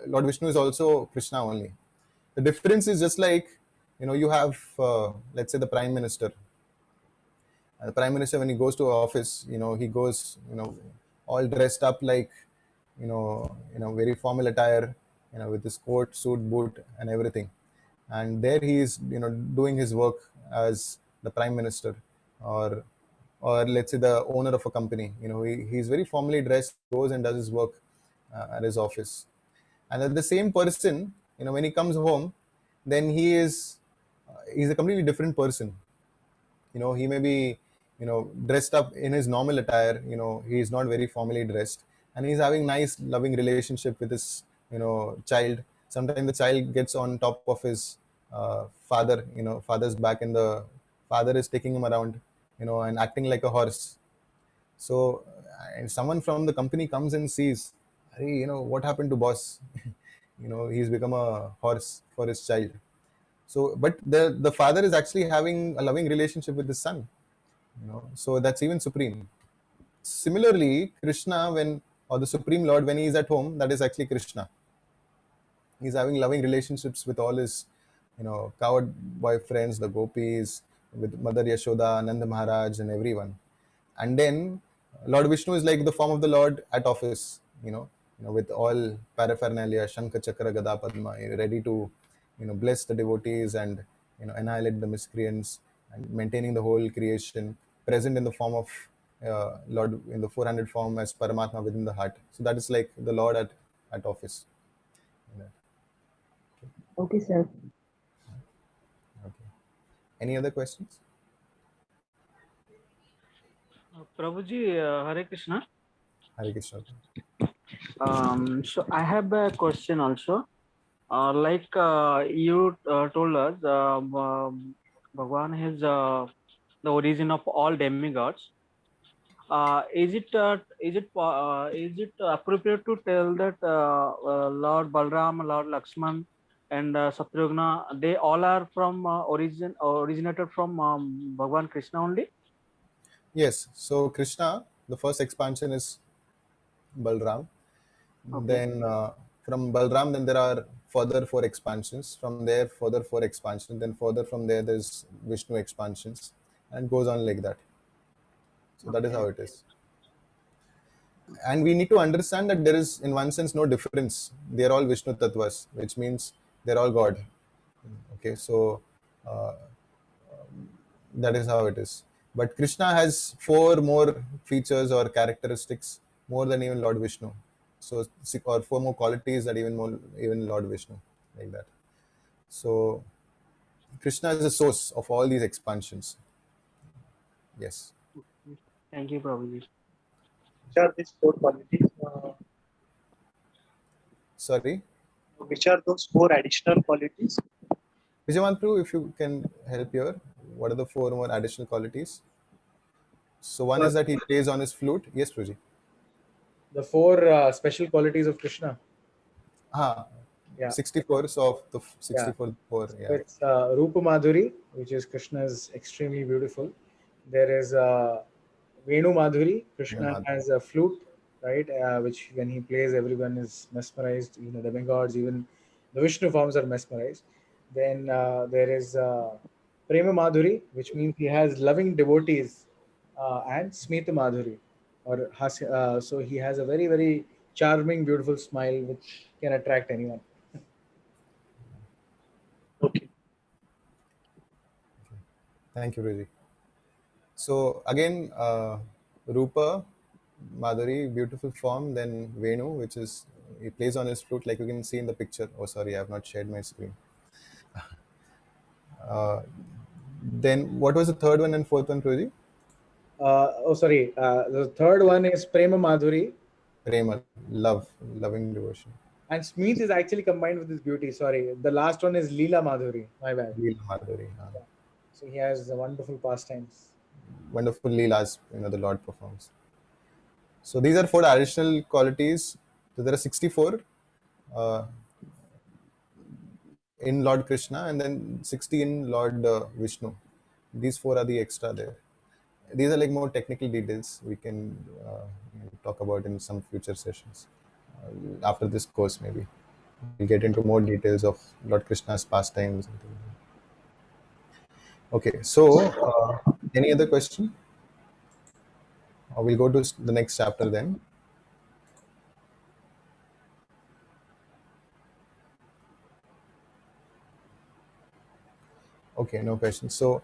Speaker 3: Lord Vishnu is also Krishna only. The difference is just like, you have let's say the Prime Minister. The Prime Minister, when he goes to office, he goes all dressed up like very formal attire, with his coat, suit, boot, and everything. And there he is, doing his work as the Prime Minister, or let's say the owner of a company. He's very formally dressed, goes and does his work at his office. And then the same person, when he comes home, then he's a completely different person. He may be dressed up in his normal attire. He is not very formally dressed, and he's having nice loving relationship with his child. Sometimes the child gets on top of his father's back, and the father is taking him around, and acting like a horse. So and someone from the company comes and sees, hey, what happened to boss? He's become a horse for his child. So but the father is actually having a loving relationship with his son. So that's even supreme. Similarly, Krishna, or the Supreme Lord, when he is at home, that is actually Krishna. He's having loving relationships with all his coward boy friends, the gopis, with Mother Yashoda, Nanda Maharaj, and everyone. And then Lord Vishnu is like the form of the Lord at office, with all paraphernalia, Shankha, Chakra, Gada, Padma, ready to bless the devotees and annihilate the miscreants, and maintaining the whole creation, present in the form of Lord in the 400 form as Paramatma within the heart. So that is like the Lord at office.
Speaker 9: Okay, sir.
Speaker 3: Okay. Any other questions?
Speaker 10: Prabhuji, Hare Krishna.
Speaker 3: Hare Krishna.
Speaker 10: So I have a question also. Like you told us, Bhagwan is the origin of all demigods. Is it appropriate to tell that Lord Balram, Lord Lakshman, and Satyagna, they all are from originated from Bhagwan Krishna only?
Speaker 3: Yes. So Krishna, the first expansion is Balram.
Speaker 10: Okay.
Speaker 3: Then From Balram, then there are further 4 expansions. From there, further 4 expansions. Then further from there, there's Vishnu expansions, and goes on like that. So that is how it is. And we need to understand that there is, in one sense, no difference. They are all Vishnu Tattvas, which means they're all God. Okay, so that is how it is. But Krishna has 4 more features or characteristics more than even Lord Vishnu. So, or 4 more qualities that even Lord Vishnu, like that. So Krishna is the source of all these expansions. Yes.
Speaker 10: Thank you, Prabhuji.
Speaker 2: Which are these 4 qualities?
Speaker 3: Sorry?
Speaker 2: Which are those 4 additional qualities?
Speaker 3: Vijayantru, if you can help here, what are the 4 more additional qualities? So one is that he plays on his flute. Yes, Pruji.
Speaker 2: The 4 special qualities of Krishna. Yeah.
Speaker 3: 64, so of the 64, 4.
Speaker 2: So
Speaker 3: Yeah.
Speaker 2: it's Rupa Madhuri, which is Krishna's extremely beautiful. There is Venu Madhuri. Krishna has a flute, right? Which when he plays, everyone is mesmerized. You know, the demigods, even the Vishnu forms are mesmerized. Then there is Prema Madhuri, which means he has loving devotees, and Smita Madhuri, or so he has a very, very charming, beautiful smile which can attract anyone. Okay.
Speaker 3: Thank you, Ruji. So again, Rupa, Madhuri, beautiful form. Then Venu, which is, he plays on his flute like you can see in the picture. Oh, sorry, I have not shared my screen. Then what was the third one and fourth one, Ruji?
Speaker 2: The third one is Prema Madhuri.
Speaker 3: Prema, loving devotion.
Speaker 2: And Smeeth is actually combined with his beauty. Sorry, the last one is Leela Madhuri. My bad.
Speaker 3: Leela Madhuri.
Speaker 2: Yeah. So he has wonderful pastimes.
Speaker 3: Wonderful leelas, the Lord performs. So these are 4 additional qualities. So there are 64 in Lord Krishna, and then 60 in Lord Vishnu. These 4 are the extra there. These are like more technical details we can talk about in some future sessions. After this course, maybe we'll get into more details of Lord Krishna's pastimes. Okay, so any other question? Or we'll go to the next chapter then. Okay, no questions. So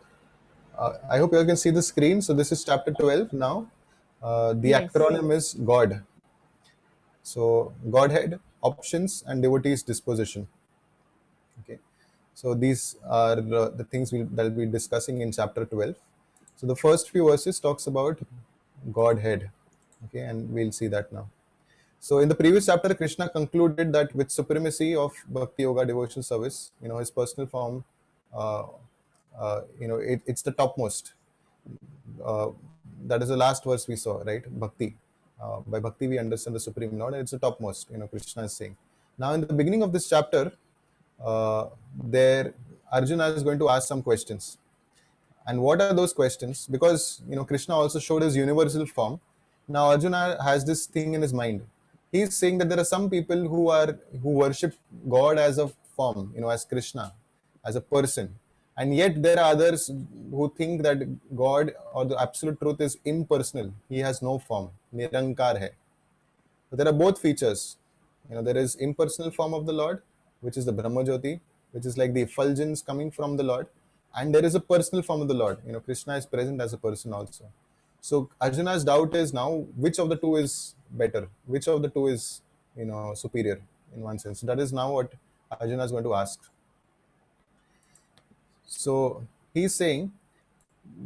Speaker 3: I hope you all can see the screen. So this is chapter 12 now. The acronym is God. So Godhead, options, and devotees disposition. Okay, so these are the things that we'll be discussing in chapter 12. So the first few verses talks about Godhead. Okay, and we'll see that now. So in the previous chapter, Krishna concluded that with supremacy of Bhakti Yoga devotion service, his personal form, it's the topmost. That is the last verse we saw, right? Bhakti. By Bhakti, we understand the Supreme Lord, and it's the topmost, Krishna is saying. Now, in the beginning of this chapter, Arjuna is going to ask some questions. And what are those questions? Because, Krishna also showed his universal form. Now, Arjuna has this thing in his mind. He's saying that there are some people who worship God as a form, as Krishna, as a person. And yet there are others who think that God or the absolute truth is impersonal. He has no form. Nirankar hai. But there are both features. There is impersonal form of the Lord, which is the Brahmajyoti, which is like the effulgence coming from the Lord. And there is a personal form of the Lord. Krishna is present as a person also. So Arjuna's doubt is now, which of the two is better? Which of the two is, superior in one sense? That is now what Arjuna is going to ask. So he's saying,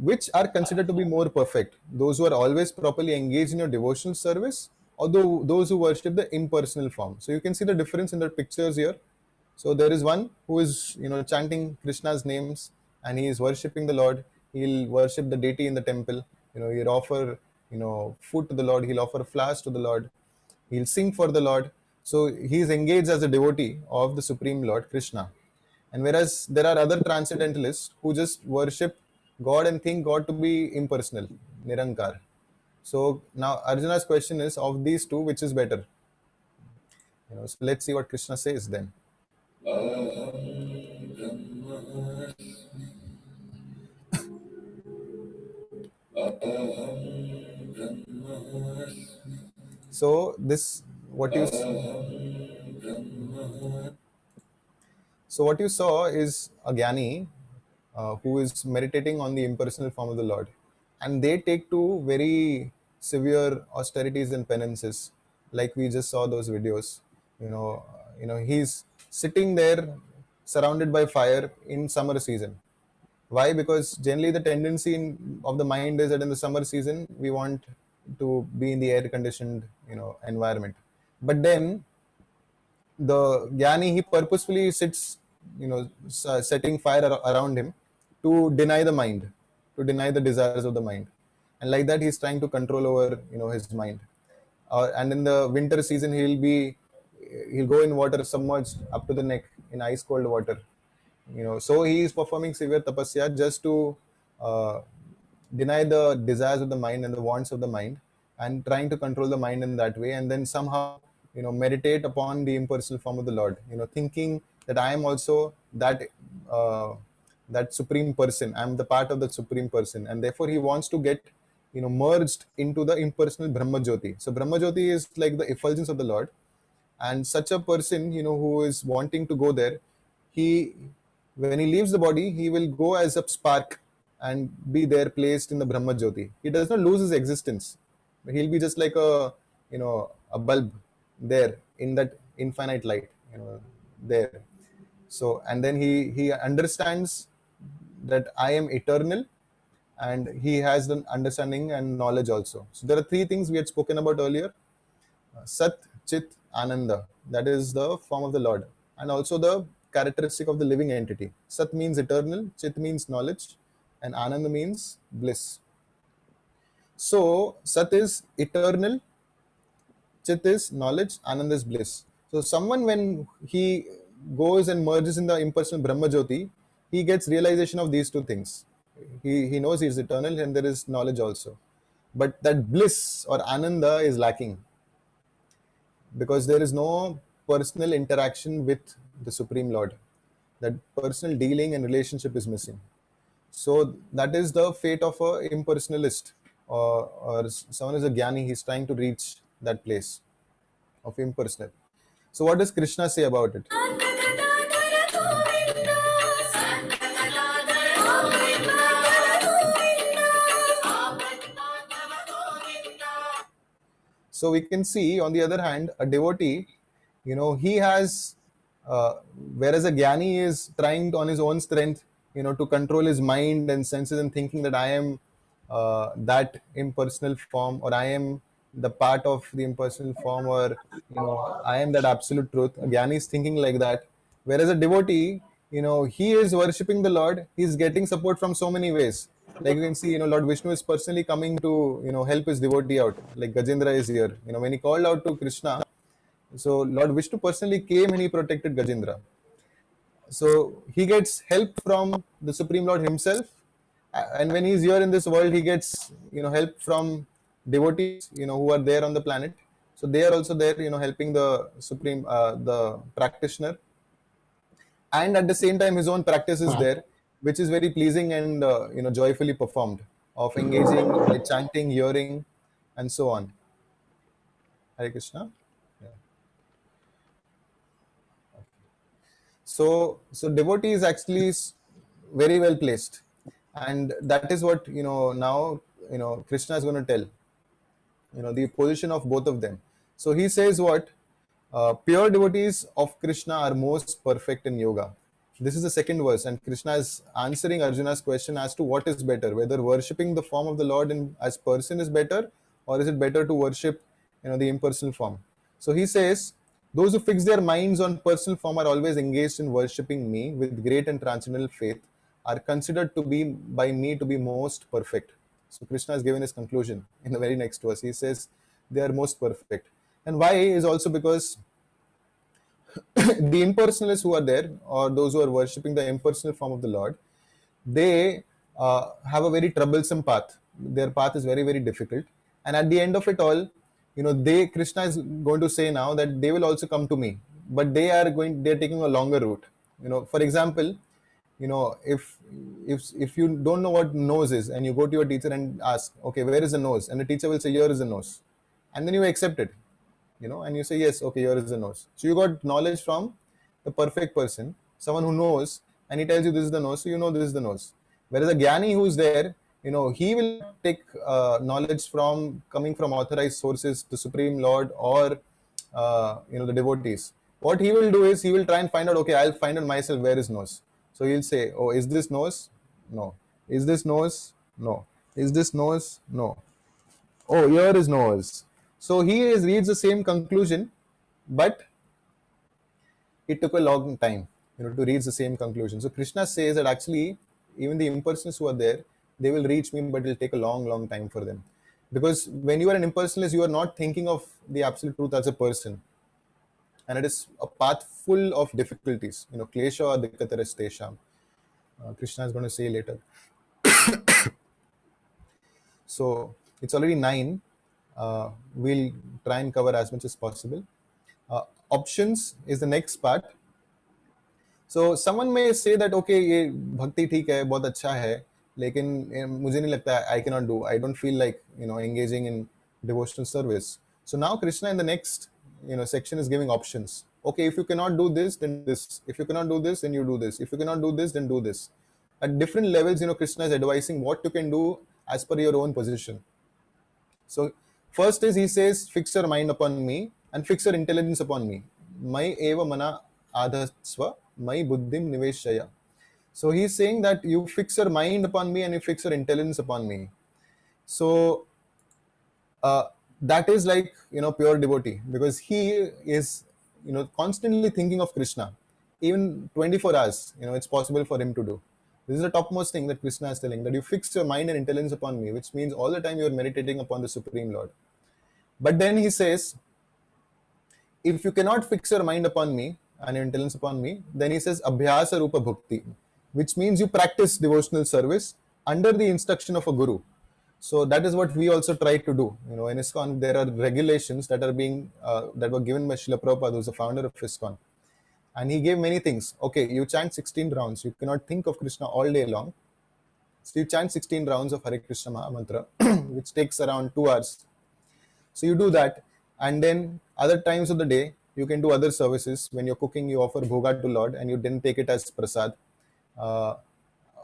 Speaker 3: which are considered to be more perfect? Those who are always properly engaged in your devotional service, or those who worship the impersonal form? So you can see the difference in the pictures here. So there is one who is, chanting Krishna's names, and he is worshipping the Lord. He'll worship the deity in the temple. He'll offer, food to the Lord. He'll offer flowers to the Lord. He'll sing for the Lord. So he is engaged as a devotee of the Supreme Lord Krishna. And whereas there are other transcendentalists who just worship God and think God to be impersonal, Nirankar. So now Arjuna's question is, of these two, which is better? So let's see what Krishna says then. So this what you so what you saw is a Gyani who is meditating on the impersonal form of the Lord, and they take to very severe austerities and penances, like we just saw those videos. He's sitting there surrounded by fire in summer season. Why? Because generally the tendency of the mind is that in the summer season we want to be in the air conditioned environment, but then the Gyani, he purposefully sits, setting fire around him to deny the mind, to deny the desires of the mind, and like that he's trying to control over his mind. And in the winter season he'll go in water submerged up to the neck in ice cold water. So he is performing severe tapasya just to uh, deny the desires of the mind and the wants of the mind, and trying to control the mind in that way, and then somehow meditate upon the impersonal form of the Lord, thinking that I am also uh, that supreme person, I am the part of the supreme person, and therefore he wants to get merged into the impersonal Brahma Jyoti. So Brahma Jyoti is like the effulgence of the Lord, and such a person who is wanting to go there, he when he leaves the body, he will go as a spark and be there placed in the Brahma Jyoti. He does not lose his existence. He'll be just like a bulb there in that infinite light, there. So, and then he understands that I am eternal, and he has the understanding and knowledge also. So there are three things we had spoken about earlier: Sat, Chit, Ananda. That is the form of the Lord, and also the characteristic of the living entity. Sat means eternal, Chit means knowledge, and Ananda means bliss. So Sat is eternal, Chit is knowledge, Ananda is bliss. So someone, when he goes and merges in the impersonal Brahma Jyoti, he gets realization of these two things. He knows he is eternal and there is knowledge also. But that bliss or Ananda is lacking, because there is no personal interaction with the Supreme Lord. That personal dealing and relationship is missing. So that is the fate of a impersonalist, or someone is a Gyani. He's trying to reach that place of impersonal. So what does Krishna say about it? So we can see, on the other hand, a devotee, he has, whereas a Gyani is trying on his own strength, to control his mind and senses and thinking that I am that impersonal form, or I am the part of the impersonal form, or I am that absolute truth. A Gyani is thinking like that. Whereas a devotee, he is worshipping the Lord. He's getting support from so many ways. Like you can see, Lord Vishnu is personally coming to, help his devotee out. Like Gajendra is here. When he called out to Krishna, so Lord Vishnu personally came and he protected Gajendra. So he gets help from the Supreme Lord himself. And when he's here in this world, he gets, help from devotees, who are there on the planet. So they are also there, helping the Supreme, the practitioner. And at the same time, his own practice is there, which is very pleasing and joyfully performed, of engaging by chanting, hearing, and so on. Hare Krishna. Yeah. So devotee is actually very well placed, and that is what now Krishna is going to tell. The position of both of them. So he says what? Pure devotees of Krishna are most perfect in yoga. This is the second verse, and Krishna is answering Arjuna's question as to what is better, whether worshipping the form of the Lord as person is better, or is it better to worship the impersonal form. So he says, those who fix their minds on personal form are always engaged in worshipping me with great and transcendental faith, are considered to be by me to be most perfect. So Krishna has given his conclusion in the very next verse. He says they are most perfect. And why is also because the impersonalists who are there, or those who are worshipping the impersonal form of the Lord, they have a very troublesome path. Their path is very, very difficult. And at the end of it all, Krishna is going to say now that they will also come to me, but they're taking a longer route. For example, if you don't know what nose is and you go to your teacher and ask, okay, where is the nose, and the teacher will say, here is the nose, and then you accept it, and you say, yes, okay, here is the nose. So you got knowledge from the perfect person, someone who knows, and he tells you this is the nose, so you know this is the nose. Whereas a Gyani who's there, he will take knowledge coming from authorized sources, the Supreme Lord, or the devotees. What he will do is he will try and find out, okay, I'll find out myself where is nose. So he'll say, oh, is this nose? No. Is this nose? No. Is this nose? No. Oh, here is nose. So he reads the same conclusion, but it took a long time, to reach the same conclusion. So Krishna says that actually, even the impersonalists who are there, they will reach me, but it will take a long, long time for them. Because when you are an impersonalist, you are not thinking of the absolute truth as a person. And it is a path full of difficulties. Klesha or dikataras tesham. Krishna is going to say later. So it's already 9. We'll try and cover as much as possible. Options is the next part. So someone may say that, okay, ये भक्ति ठीक है, बहुत अच्छा है, लेकिन मुझे नहीं लगता, I cannot do. I don't feel like engaging in devotional service. So now Krishna in the next section is giving options. Okay, if you cannot do this, then this. If you cannot do this, then you do this. If you cannot do this, then do this. At different levels, Krishna is advising what you can do as per your own position. So first is he says, fix your mind upon me and fix your intelligence upon me. Mai eva mana adhasva, mai buddhim niveshaya. So he's saying that you fix your mind upon me and you fix your intelligence upon me. So that is like pure devotee, because he is constantly thinking of Krishna. Even 24 hours, it's possible for him to do. This is the topmost thing that Krishna is telling, that you fix your mind and intelligence upon me, which means all the time you are meditating upon the Supreme Lord. But then he says, if you cannot fix your mind upon me and your intelligence upon me, then he says, Abhyasa Rupa Bhakti, which means you practice devotional service under the instruction of a guru. So that is what we also try to do. In ISKCON, there are regulations that are being that were given by Srila Prabhupada, who is the founder of ISKCON. And he gave many things. Okay, you chant 16 rounds. You cannot think of Krishna all day long. So you chant 16 rounds of Hare Krishna Maha Mantra, which takes around 2 hours. So you do that. And then other times of the day, you can do other services. When you're cooking, you offer bhoga to Lord and you didn't take it as prasad.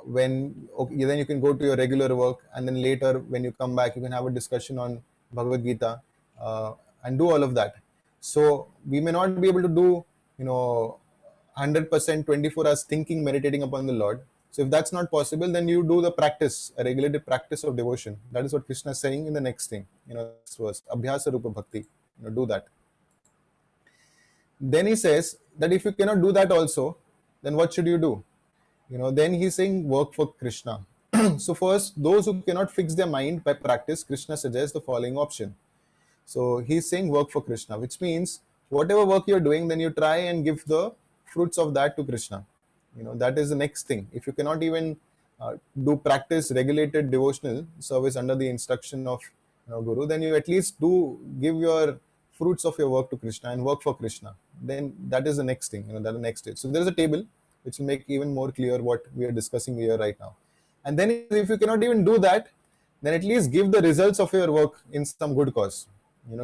Speaker 3: Then you can go to your regular work. And then later, when you come back, you can have a discussion on Bhagavad Gita and do all of that. So we may not be able to do 100% 24 hours thinking, meditating upon the Lord. So if that's not possible, then you do the practice, a regulated practice of devotion. That is what Krishna is saying in the next thing, this verse, Abhyasa Rupa Bhakti, do that. Then he says that if you cannot do that also, then what should you do? Then he's saying work for Krishna. So first, those who cannot fix their mind by practice, Krishna suggests the following option. So he's saying work for Krishna, which means whatever work you're doing, then you try and give the fruits of that to Krishna. That is the next thing. If you cannot even do practice regulated devotional service under the instruction of Guru, then you at least do give your fruits of your work to Krishna and work for Krishna. Then that is the next thing, that is the next stage. So there is a table which will make even more clear what we are discussing here right now. And then if you cannot even do that, then at least give the results of your work in some good cause.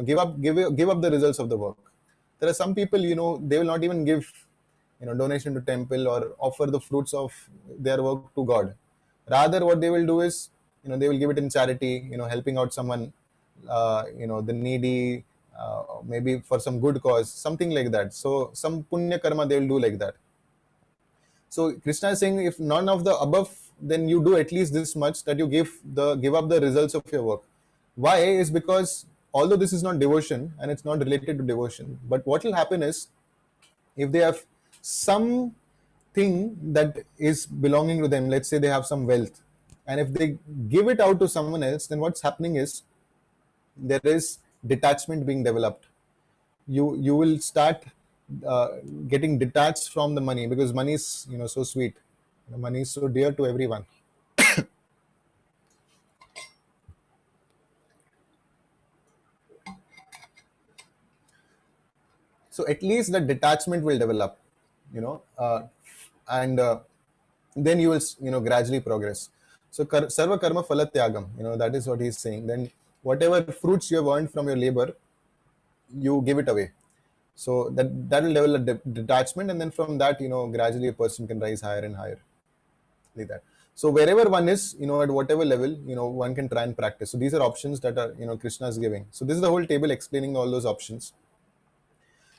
Speaker 3: Give up the results of the work. There are some people, they will not even give donation to temple or offer the fruits of their work to God. Rather, what they will do is, they will give it in charity, helping out someone, the needy, maybe for some good cause, something like that. So some punya karma they will do like that. So Krishna is saying, if none of the above, then you do at least this much, that you give up the results of your work. Why? Is because although this is not devotion and it's not related to devotion, but what will happen is, if they have something that is belonging to them, let's say they have some wealth, and if they give it out to someone else, then what's happening is there is detachment being developed. You will start getting detached from the money, because money is so sweet, money is so dear to everyone. So at least the detachment will develop, and then you will gradually progress. So sarva karma phala tyagam, that is what he's saying. Then whatever fruits you have earned from your labor, you give it away. So that will develop detachment, and then from that, gradually a person can rise higher and higher, like that. So wherever one is, at whatever level, one can try and practice. So these are options that are, Krishna is giving. So this is the whole table explaining all those options.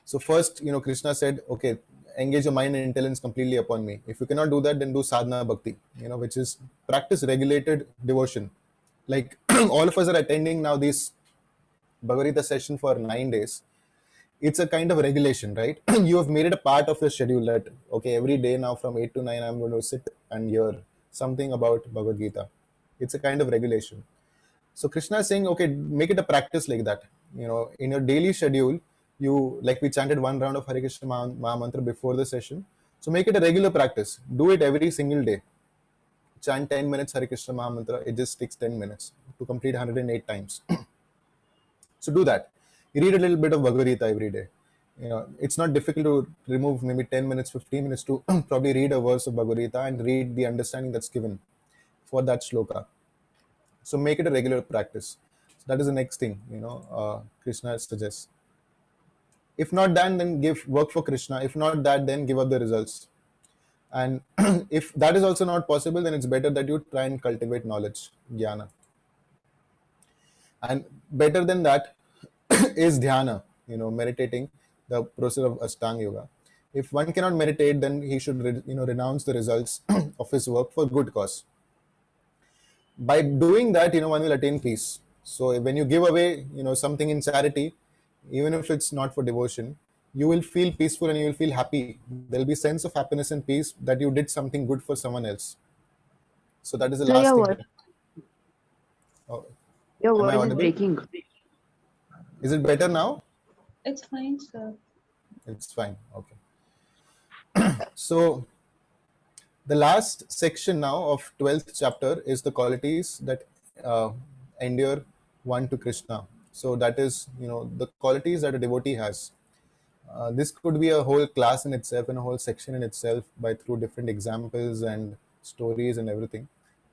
Speaker 3: So first, Krishna said, okay, engage your mind and intelligence completely upon me. If you cannot do that, then do sadhana bhakti, which is practice regulated devotion. Like all of us are attending now this Bhagavad Gita session for 9 days. It's a kind of regulation, right? You have made it a part of your schedule that, okay, every day now from 8 to 9, I'm going to sit and hear something about Bhagavad Gita. It's a kind of regulation. So Krishna is saying, okay, make it a practice like that. In your daily schedule, like we chanted one round of Hare Krishna Maha Mantra before the session. So make it a regular practice. Do it every single day. Chant 10 minutes Hare Krishna Maha Mantra. It just takes 10 minutes to complete 108 times. So do that. Read a little bit of Bhagavad Gita every day. It's not difficult to remove maybe 10 minutes, 15 minutes to probably read a verse of Bhagavad Gita and read the understanding that's given for that shloka. So make it a regular practice. So that is the next thing, Krishna suggests. If not that, then work for Krishna. If not that, then give up the results. And if that is also not possible, then it's better that you try and cultivate knowledge, jnana. And better than that is dhyana, meditating, the process of Ashtanga Yoga. If one cannot meditate, then he should renounce the results of his work for good cause. By doing that, one will attain peace. So when you give away, something in charity, even if it's not for devotion, you will feel peaceful and you will feel happy. There will be sense of happiness and peace that you did something good for someone else. So that is the
Speaker 9: So
Speaker 3: last
Speaker 9: your
Speaker 3: thing.
Speaker 9: your
Speaker 3: Am I
Speaker 9: voice is
Speaker 3: audible?
Speaker 9: breaking.
Speaker 3: Is it better now?
Speaker 11: It's fine, sir.
Speaker 3: It's fine. Okay. So the last section now of 12th chapter is the qualities that endure one to Krishna. So that is, the qualities that a devotee has. This could be a whole class in itself and a whole section in itself through different examples and stories and everything.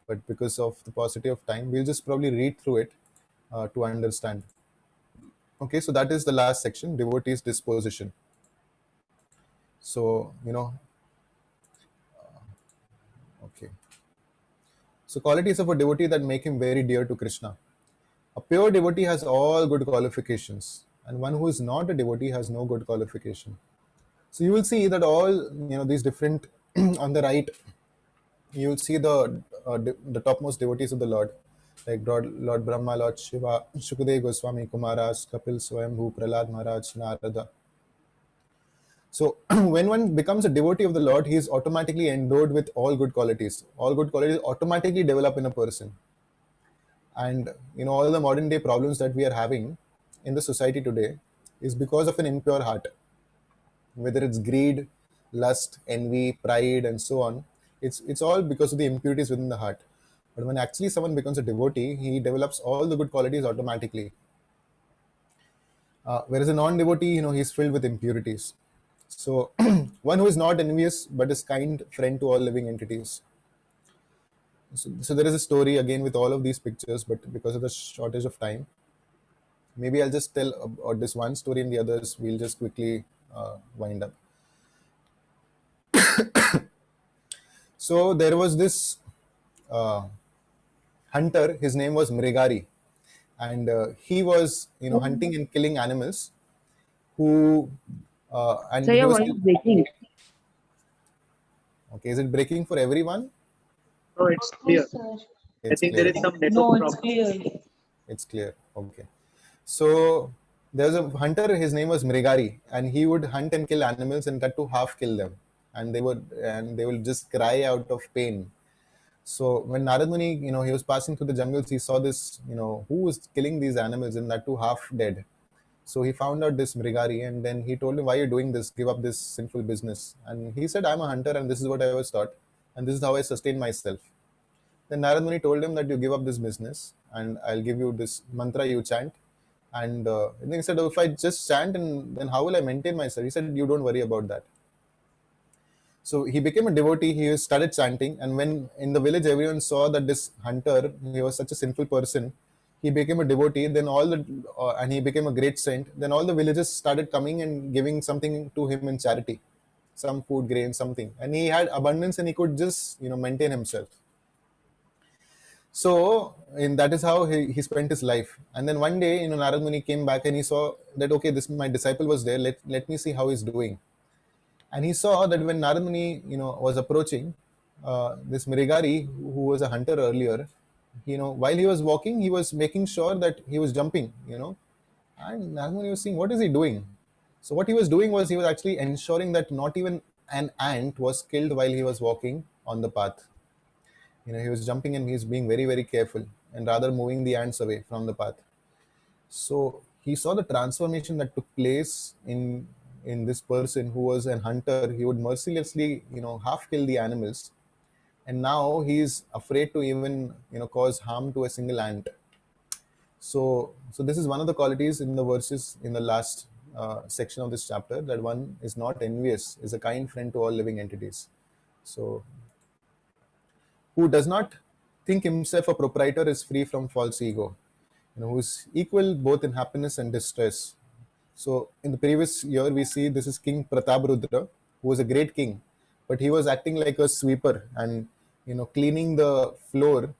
Speaker 3: But because of the paucity of time, we'll just probably read through it to understand. Okay, so that is the last section, devotee's disposition. So, okay. So qualities of a devotee that make him very dear to Krishna. A pure devotee has all good qualifications, and one who is not a devotee has no good qualification. So you will see that all, these different, on the right, you will see the topmost devotees of the Lord, like Lord Brahma, Lord Shiva, Shukadeva Goswami, Kumaras, Kapil, Swayambhu, Prahlad Maharaj, Narada. So when one becomes a devotee of the Lord, he is automatically endowed with all good qualities. All good qualities automatically develop in a person. And all the modern day problems that we are having in the society today is because of an impure heart. Whether it's greed, lust, envy, pride, and so on, it's all because of the impurities within the heart. But when actually someone becomes a devotee, he develops all the good qualities automatically. Whereas a non-devotee, he's filled with impurities. So one who is not envious but is kind friend to all living entities. So there is a story again with all of these pictures, but because of the shortage of time, maybe I'll just tell about this one story and the others we'll just quickly wind up. So there was this hunter, his name was Mrigari, and he was hunting and killing animals and
Speaker 9: So
Speaker 3: he
Speaker 9: your
Speaker 3: was
Speaker 9: voice is breaking.
Speaker 3: Okay, is it breaking for everyone?
Speaker 10: No, it's clear.
Speaker 11: Yes, sir.
Speaker 10: I think there is some network
Speaker 11: No,
Speaker 10: problem.
Speaker 11: it's clear.
Speaker 3: It's clear. Okay. So there's a hunter, his name was Mrigari, and he would hunt and kill animals and cut to half kill them. And they would just cry out of pain. So when Narad Muni, he was passing through the jungles, he saw this, who was killing these animals and that too half dead. So he found out this Mrigari, and then he told him, why are you doing this? Give up this sinful business. And he said, I'm a hunter and this is what I was taught. And this is how I sustain myself. Then Narad Muni told him that you give up this business and I'll give you this mantra you chant. And then he said, oh, if I just chant, and then how will I maintain myself? He said, you don't worry about that. So he became a devotee. He started chanting, and when in the village everyone saw that this hunter, he was such a sinful person, he became a devotee. Then and he became a great saint. Then all the villagers started coming and giving something to him in charity, some food, grain, something, and he had abundance, and he could just maintain himself. So, and that is how he spent his life. And then one day, Narad Muni came back and he saw that, okay, this my disciple was there. Let me see how he's doing. And he saw that when Narad Muni, was approaching, this Mrigari, who was a hunter earlier, while he was walking, he was making sure that he was jumping, and Narad Muni was seeing, what is he doing? So what he was doing was he was actually ensuring that not even an ant was killed while he was walking on the path. He was jumping and he's being very, very careful and rather moving the ants away from the path. So he saw the transformation that took place in this person who was a hunter. He would mercilessly, half kill the animals, and now he's afraid to even, cause harm to a single ant. So this is one of the qualities in the verses in the last section of this chapter, that one is not envious, is a kind friend to all living entities. So, who does not think himself a proprietor is free from false ego, who is equal both in happiness and distress. So in the previous year, we see this is King Prataparudra, who was a great king, but he was acting like a sweeper and cleaning the floor,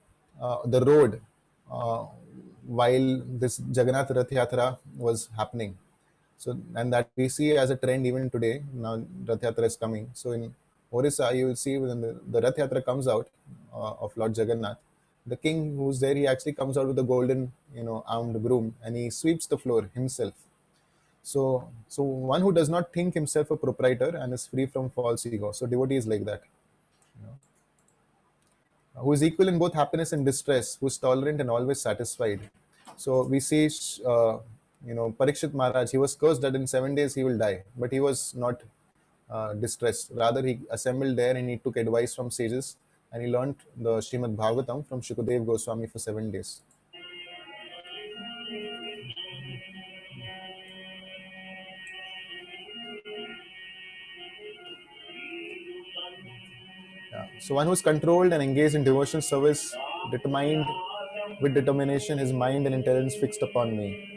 Speaker 3: the road, while this Jagannath Rath Yatra was happening. So, and that we see as a trend even today. Now Rath Yatra is coming. So in Orissa, you will see when the Rath Yatra comes out of Lord Jagannath, the king who's there, he actually comes out with a golden, armed broom, and he sweeps the floor himself. So one who does not think himself a proprietor and is free from false ego. So devotee is like that, who is equal in both happiness and distress, who is tolerant and always satisfied. So we see, Parikshit Maharaj, he was cursed that in 7 days he will die, but he was not distressed. Rather, he assembled there and he took advice from sages, and he learnt the Srimad Bhagavatam from Shukadev Goswami for 7 days. Yeah. So one who is controlled and engaged in devotional service, determined with determination, his mind and intelligence fixed upon me.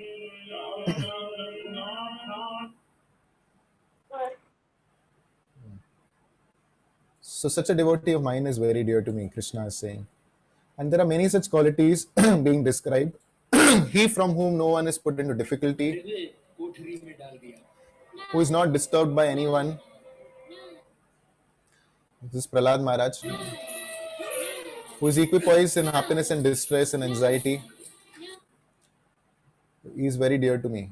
Speaker 3: So such a devotee of mine is very dear to me, Krishna is saying. And there are many such qualities being described. He from whom no one is put into difficulty, who is not disturbed by anyone. This is Prahlad Maharaj, who is equipoised in happiness and distress and anxiety. He is very dear to me,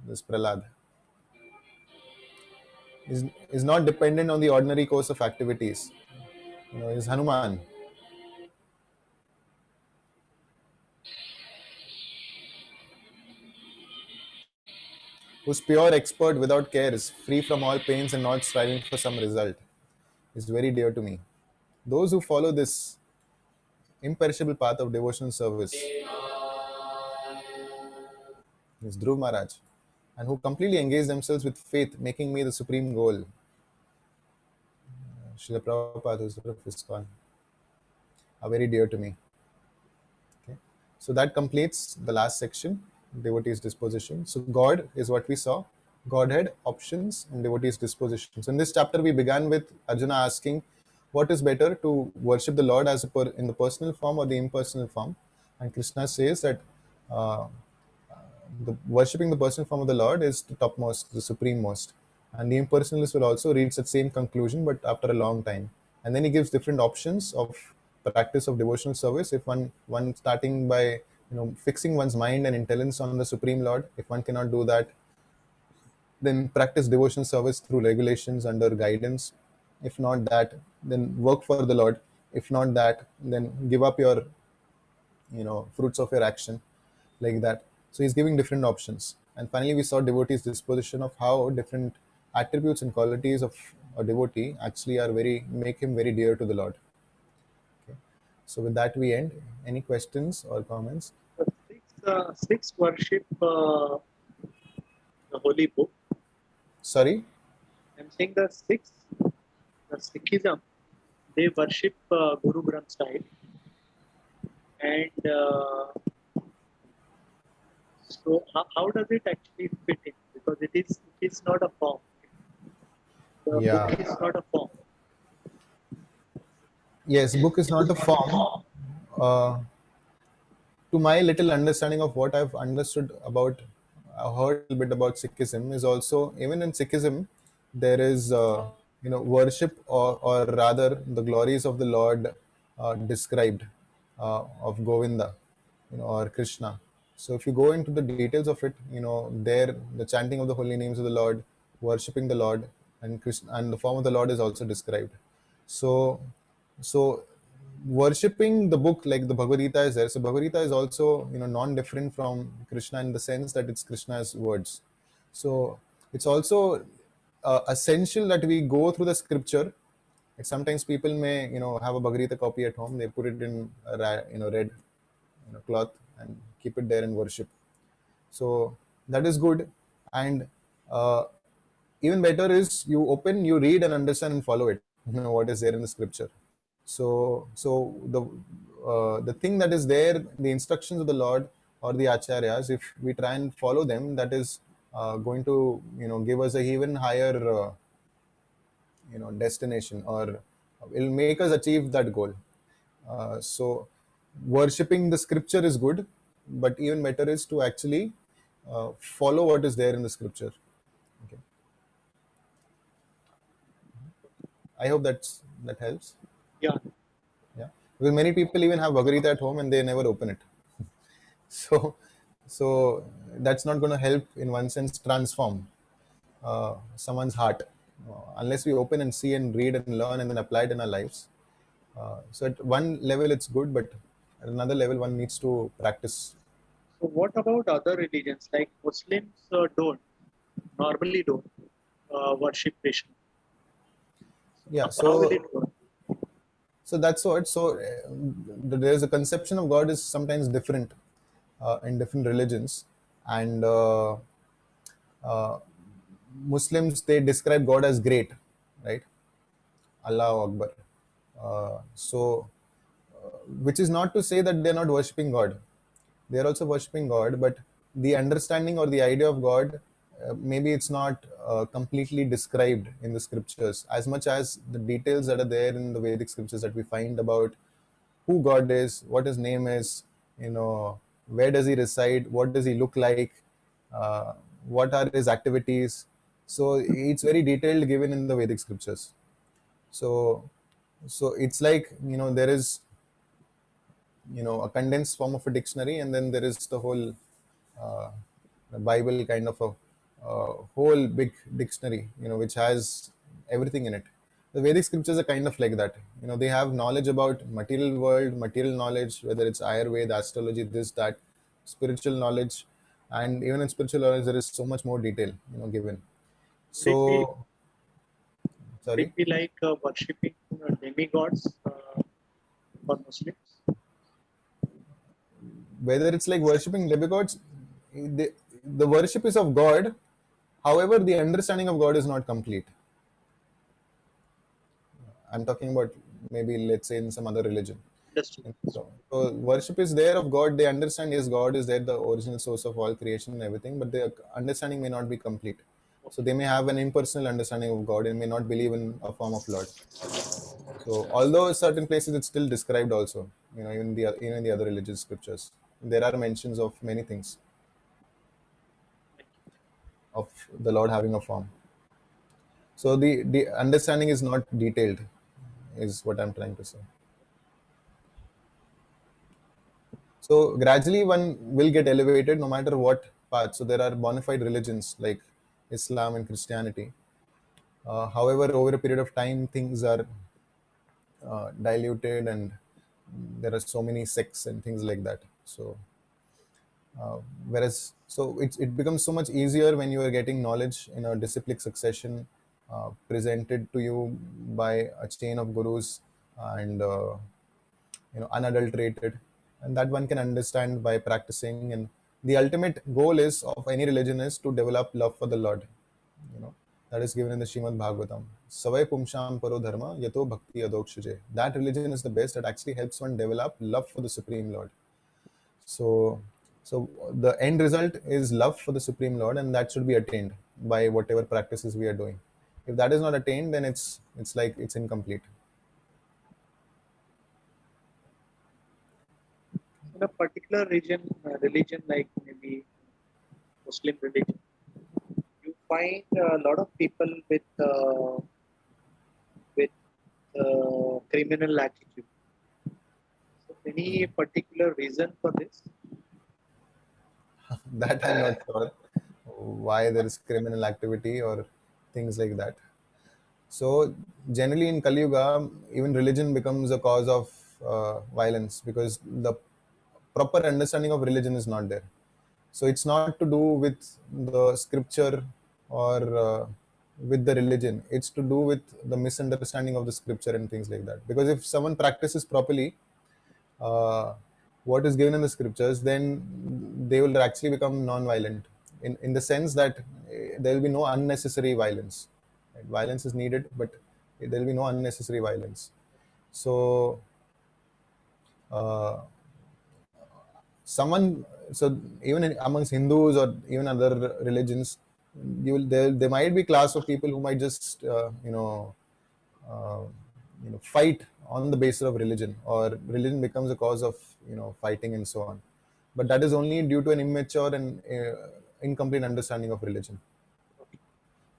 Speaker 3: this Prahlad. Is not dependent on the ordinary course of activities. Is Hanuman. Who's pure expert without cares, free from all pains and not striving for some result, is very dear to me. Those who follow this imperishable path of devotional service is Dhruv Maharaj, and who completely engage themselves with faith, making me the supreme goal. Srila Prabhupada, who is of ISKCON, are very dear to me. Okay. So that completes the last section, devotee's disposition. So God is what we saw, Godhead, options, and devotee's disposition. So in this chapter, we began with Arjuna asking, what is better, to worship the Lord as in the personal form or the impersonal form? And Krishna says that worshipping the personal form of the Lord is the topmost, the supreme most. And the impersonalists will also reach that same conclusion, but after a long time. And then he gives different options of practice of devotional service. If one starting by fixing one's mind and intelligence on the Supreme Lord, if one cannot do that, then practice devotional service through regulations under guidance. If not that, then work for the Lord. If not that, then give up your fruits of your action, like that. So he's giving different options. And finally, we saw devotee's disposition of how different attributes and qualities of a devotee actually make him very dear to the Lord. Okay. So with that, we end. Any questions or comments?
Speaker 12: Sikhs worship the holy book.
Speaker 3: Sorry?
Speaker 12: I'm saying the Sikhs, the Sikhism, they worship Guru Granth Sahib, and so how does it actually fit in? Because it is not a form. The
Speaker 3: Yeah.
Speaker 12: book is not a form.
Speaker 3: Yes, book is not a form. To my little understanding of what I've understood about, I heard a little bit about Sikhism is also, even in Sikhism, there is, worship or rather the glories of the Lord described of Govinda, or Krishna. So if you go into the details of it, there the chanting of the holy names of the Lord, worshipping the Lord, and Krishna, and the form of the Lord is also described. So worshipping the book like the Bhagavad Gita is there. So Bhagavad Gita is also non-different from Krishna in the sense that it's Krishna's words. So it's also essential that we go through the scripture. Like sometimes people may have a Bhagavad Gita copy at home. They put it in a red cloth and keep it there and worship. So that is good, and even better is you open, you read and understand and follow it. What is there in the scripture. So the thing that is there, the instructions of the Lord or the acharyas, if we try and follow them, that is going to give us a even higher destination, or will make us achieve that goal. So worshipping the scripture is good, but even better is to actually follow what is there in the scripture. Okay. I hope that helps.
Speaker 12: Yeah.
Speaker 3: Yeah, because many people even have Bhagavad Gita at home and they never open it. So that's not going to help, in one sense, transform someone's heart unless we open and see and read and learn and then apply it in our lives. So at one level it's good, but at another level one needs to practice.
Speaker 12: So what about other religions? Like Muslims normally don't worship Krishna.
Speaker 3: Yeah,
Speaker 12: How will it work?
Speaker 3: so that's what. So there's a conception of God is sometimes different in different religions, and Muslims, they describe God as great, right? Allahu Akbar. Which is not to say that they're not worshipping God. They're also worshipping God, but the understanding or the idea of God, maybe it's not completely described in the scriptures as much as the details that are there in the Vedic scriptures that we find about who God is, what his name is, where does he reside, what does he look like, what are his activities. So it's very detailed given in the Vedic scriptures. So it's like there is a condensed form of a dictionary, and then there is the whole Bible kind of a whole big dictionary, which has everything in it. The Vedic scriptures are kind of like that. They have knowledge about material world, material knowledge, whether it's Ayurveda, astrology, this, that, spiritual knowledge, and even in spiritual knowledge there is so much more detail given. So
Speaker 12: Would it be like worshipping demigods for Muslims?
Speaker 3: Whether it's like worshipping demigods, the worship is of God. However, the understanding of God is not complete. I'm talking about maybe, let's say, in some other religion. So worship is there of God. They understand, yes, God is there, the original source of all creation and everything, but their understanding may not be complete. So they may have an impersonal understanding of God and may not believe in a form of Lord. So although certain places it's still described also, even in the other religious scriptures, there are mentions of many things of the Lord having a form. So the understanding is not detailed, is what I'm trying to say. So gradually one will get elevated no matter what path. So there are bona fide religions like Islam and Christianity. However, over a period of time, things are diluted, and there are so many sects and things like that. So it becomes so much easier when you are getting knowledge in a disciplic succession presented to you by a chain of gurus and unadulterated, and that one can understand by practicing. And the ultimate goal is of any religion is to develop love for the Lord. That is given in the Srimad Bhagavatam. Savai pumsham paro dharma yato bhakti adokshuje. That religion is the best that actually helps one develop love for the Supreme Lord. So the end result is love for the Supreme Lord, and that should be attained by whatever practices we are doing. If that is not attained, then it's like it's incomplete.
Speaker 12: In a particular religion like maybe Muslim religion, you find a lot of people with criminal attitude. So any particular reason for this?
Speaker 3: That I'm not sure why there is criminal activity or things like that. So generally in Kali Yuga, even religion becomes a cause of violence, because the proper understanding of religion is not there. So it's not to do with the scripture or with the religion. It's to do with the misunderstanding of the scripture and things like that. Because if someone practices properly what is given in the scriptures, then they will actually become non-violent in the sense that there will be no unnecessary violence. Right? Violence is needed, but there will be no unnecessary violence. So even amongst Hindus or even other religions, there might be class of people who might just fight on the basis of religion, or religion becomes a cause of fighting and so on. But that is only due to an immature and incomplete understanding of religion.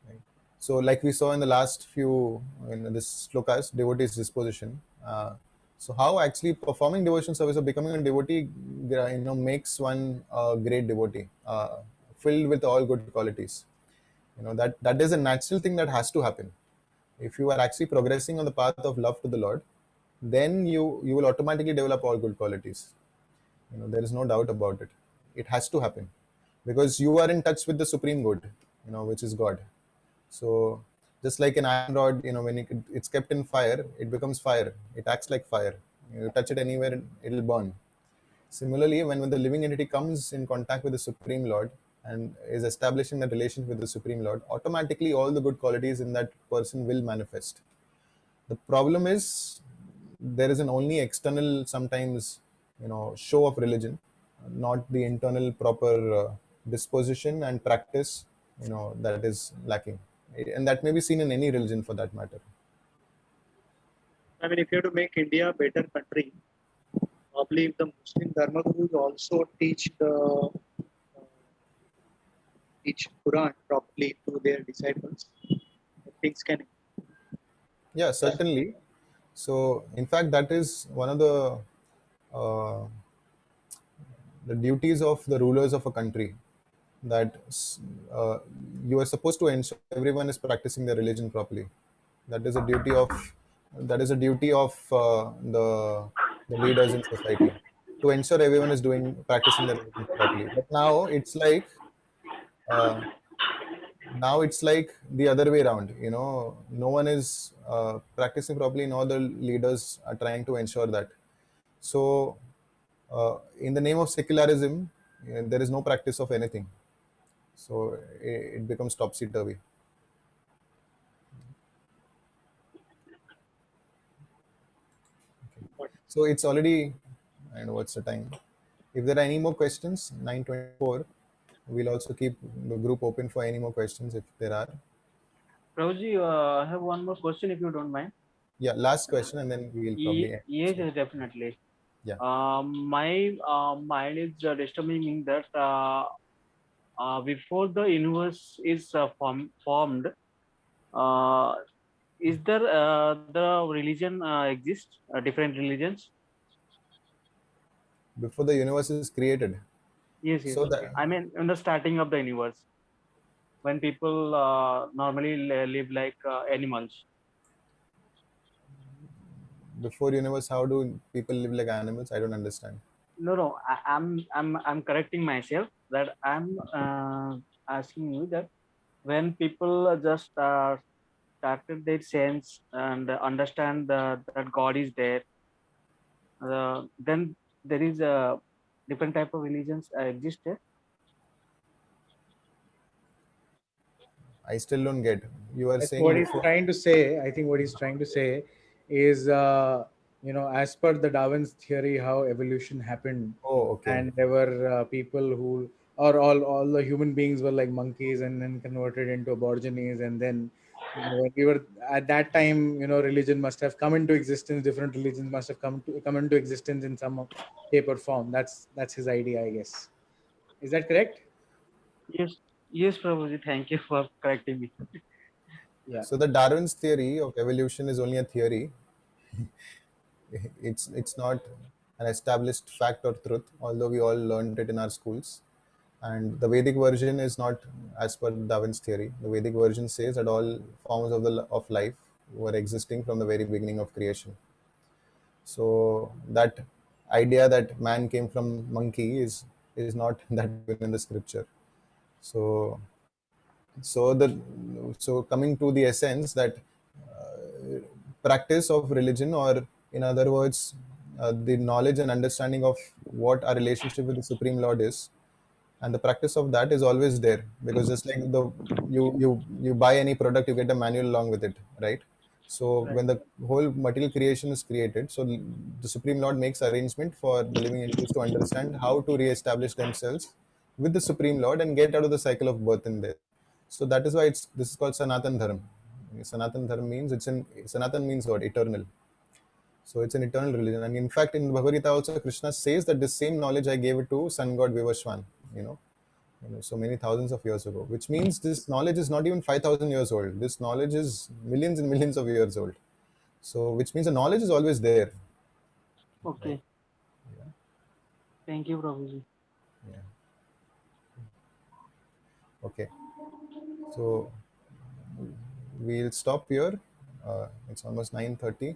Speaker 3: Right? So like we saw in the last few in this slokas, devotee's disposition. So how actually performing devotion service or becoming a devotee makes one a great devotee, filled with all good qualities. That is a natural thing that has to happen. If you are actually progressing on the path of love to the Lord, then you will automatically develop all good qualities. There is no doubt about it. It has to happen, because you are in touch with the supreme good, which is God. So just like an iron rod, when it's kept in fire, it becomes fire. It acts like fire. You touch it anywhere, it'll burn. Similarly, when the living entity comes in contact with the Supreme Lord and is establishing that relationship with the Supreme Lord, automatically all the good qualities in that person will manifest. The problem is there is an only external, sometimes, show of religion, not the internal proper disposition and practice, that is lacking. And that may be seen in any religion for that matter.
Speaker 12: I mean, if you have to make India a better country, probably if the Muslim Dharma Gurus also teach Quran properly to their disciples, things can.
Speaker 3: Yeah, certainly. So, in fact, that is one of the duties of the rulers of a country, that you are supposed to ensure everyone is practicing their religion properly. That is a duty of the leaders in society, to ensure everyone is practicing their religion properly. But now it's like the other way around. No one is practicing properly. No other leaders are trying to ensure that. So in the name of secularism, there is no practice of anything. So it becomes topsy-turvy. Okay. So it's already, and what's the time? If there are any more questions, 9:24, we'll also keep the group open for any more questions if there are.
Speaker 10: Prabhuji, I have one more question if you don't mind.
Speaker 3: Yeah, last question, and then we will probably end.
Speaker 10: Yes, definitely.
Speaker 3: Yeah.
Speaker 10: My mind is disturbing that before the universe is formed, is there the religion exist, different religions?
Speaker 3: Before the universe is created?
Speaker 10: Yes.
Speaker 3: So
Speaker 10: I mean, in the starting of the universe, when people normally live like animals.
Speaker 3: Before universe, how do people live like animals? I don't understand.
Speaker 10: No. I'm correcting myself, that I'm asking you that when people just started their sense and understand that God is there, then there is different type of religions existed.
Speaker 3: I still don't get. You were
Speaker 2: I think
Speaker 3: saying
Speaker 2: what he's
Speaker 3: before.
Speaker 2: trying to say, I think what he's trying to say is, as per the Darwin's theory, how evolution happened,
Speaker 3: Oh, okay.
Speaker 2: and there were people who, or all the human beings were like monkeys, and then converted into aborigines, and then, when we were at that time, religion must have come into existence. Different religions must have come into existence in some shape or form. That's his idea, I guess. Is that correct?
Speaker 10: Yes, yes, Prabhuji. Thank you for correcting me.
Speaker 2: Yeah.
Speaker 3: So the Darwin's theory of evolution is only a theory. It's not an established fact or truth, although we all learned it in our schools. And the Vedic version is not as per Darwin's theory. The Vedic version says that all forms of life were existing from the very beginning of creation. So that idea that man came from monkey is not that given in the scripture. So so the so coming to the essence that practice of religion, or in other words, the knowledge and understanding of what our relationship with the Supreme Lord is, and the practice of that is always there, because just like you buy any product, you get a manual along with it, right? So
Speaker 10: Right.
Speaker 3: when the whole material creation is created, so the Supreme Lord makes arrangement for the living entities to understand how to re-establish themselves with the Supreme Lord and get out of the cycle of birth and death. So that is why this is called Sanatan Dharma. Sanatan Dharma means Sanatan means what? Eternal. So it's an eternal religion. And in fact, in Bhagavad Gita also, Krishna says that the same knowledge I gave it to sun god Vivaswan, you know, so many thousands of years ago, which means this knowledge is not even 5,000 years old. This knowledge is millions and millions of years old. So, which means the knowledge is always there.
Speaker 10: Okay.
Speaker 3: Right? Yeah.
Speaker 10: Thank you, Prabhuji.
Speaker 3: Yeah. Okay. So we'll stop here. It's almost 9:30.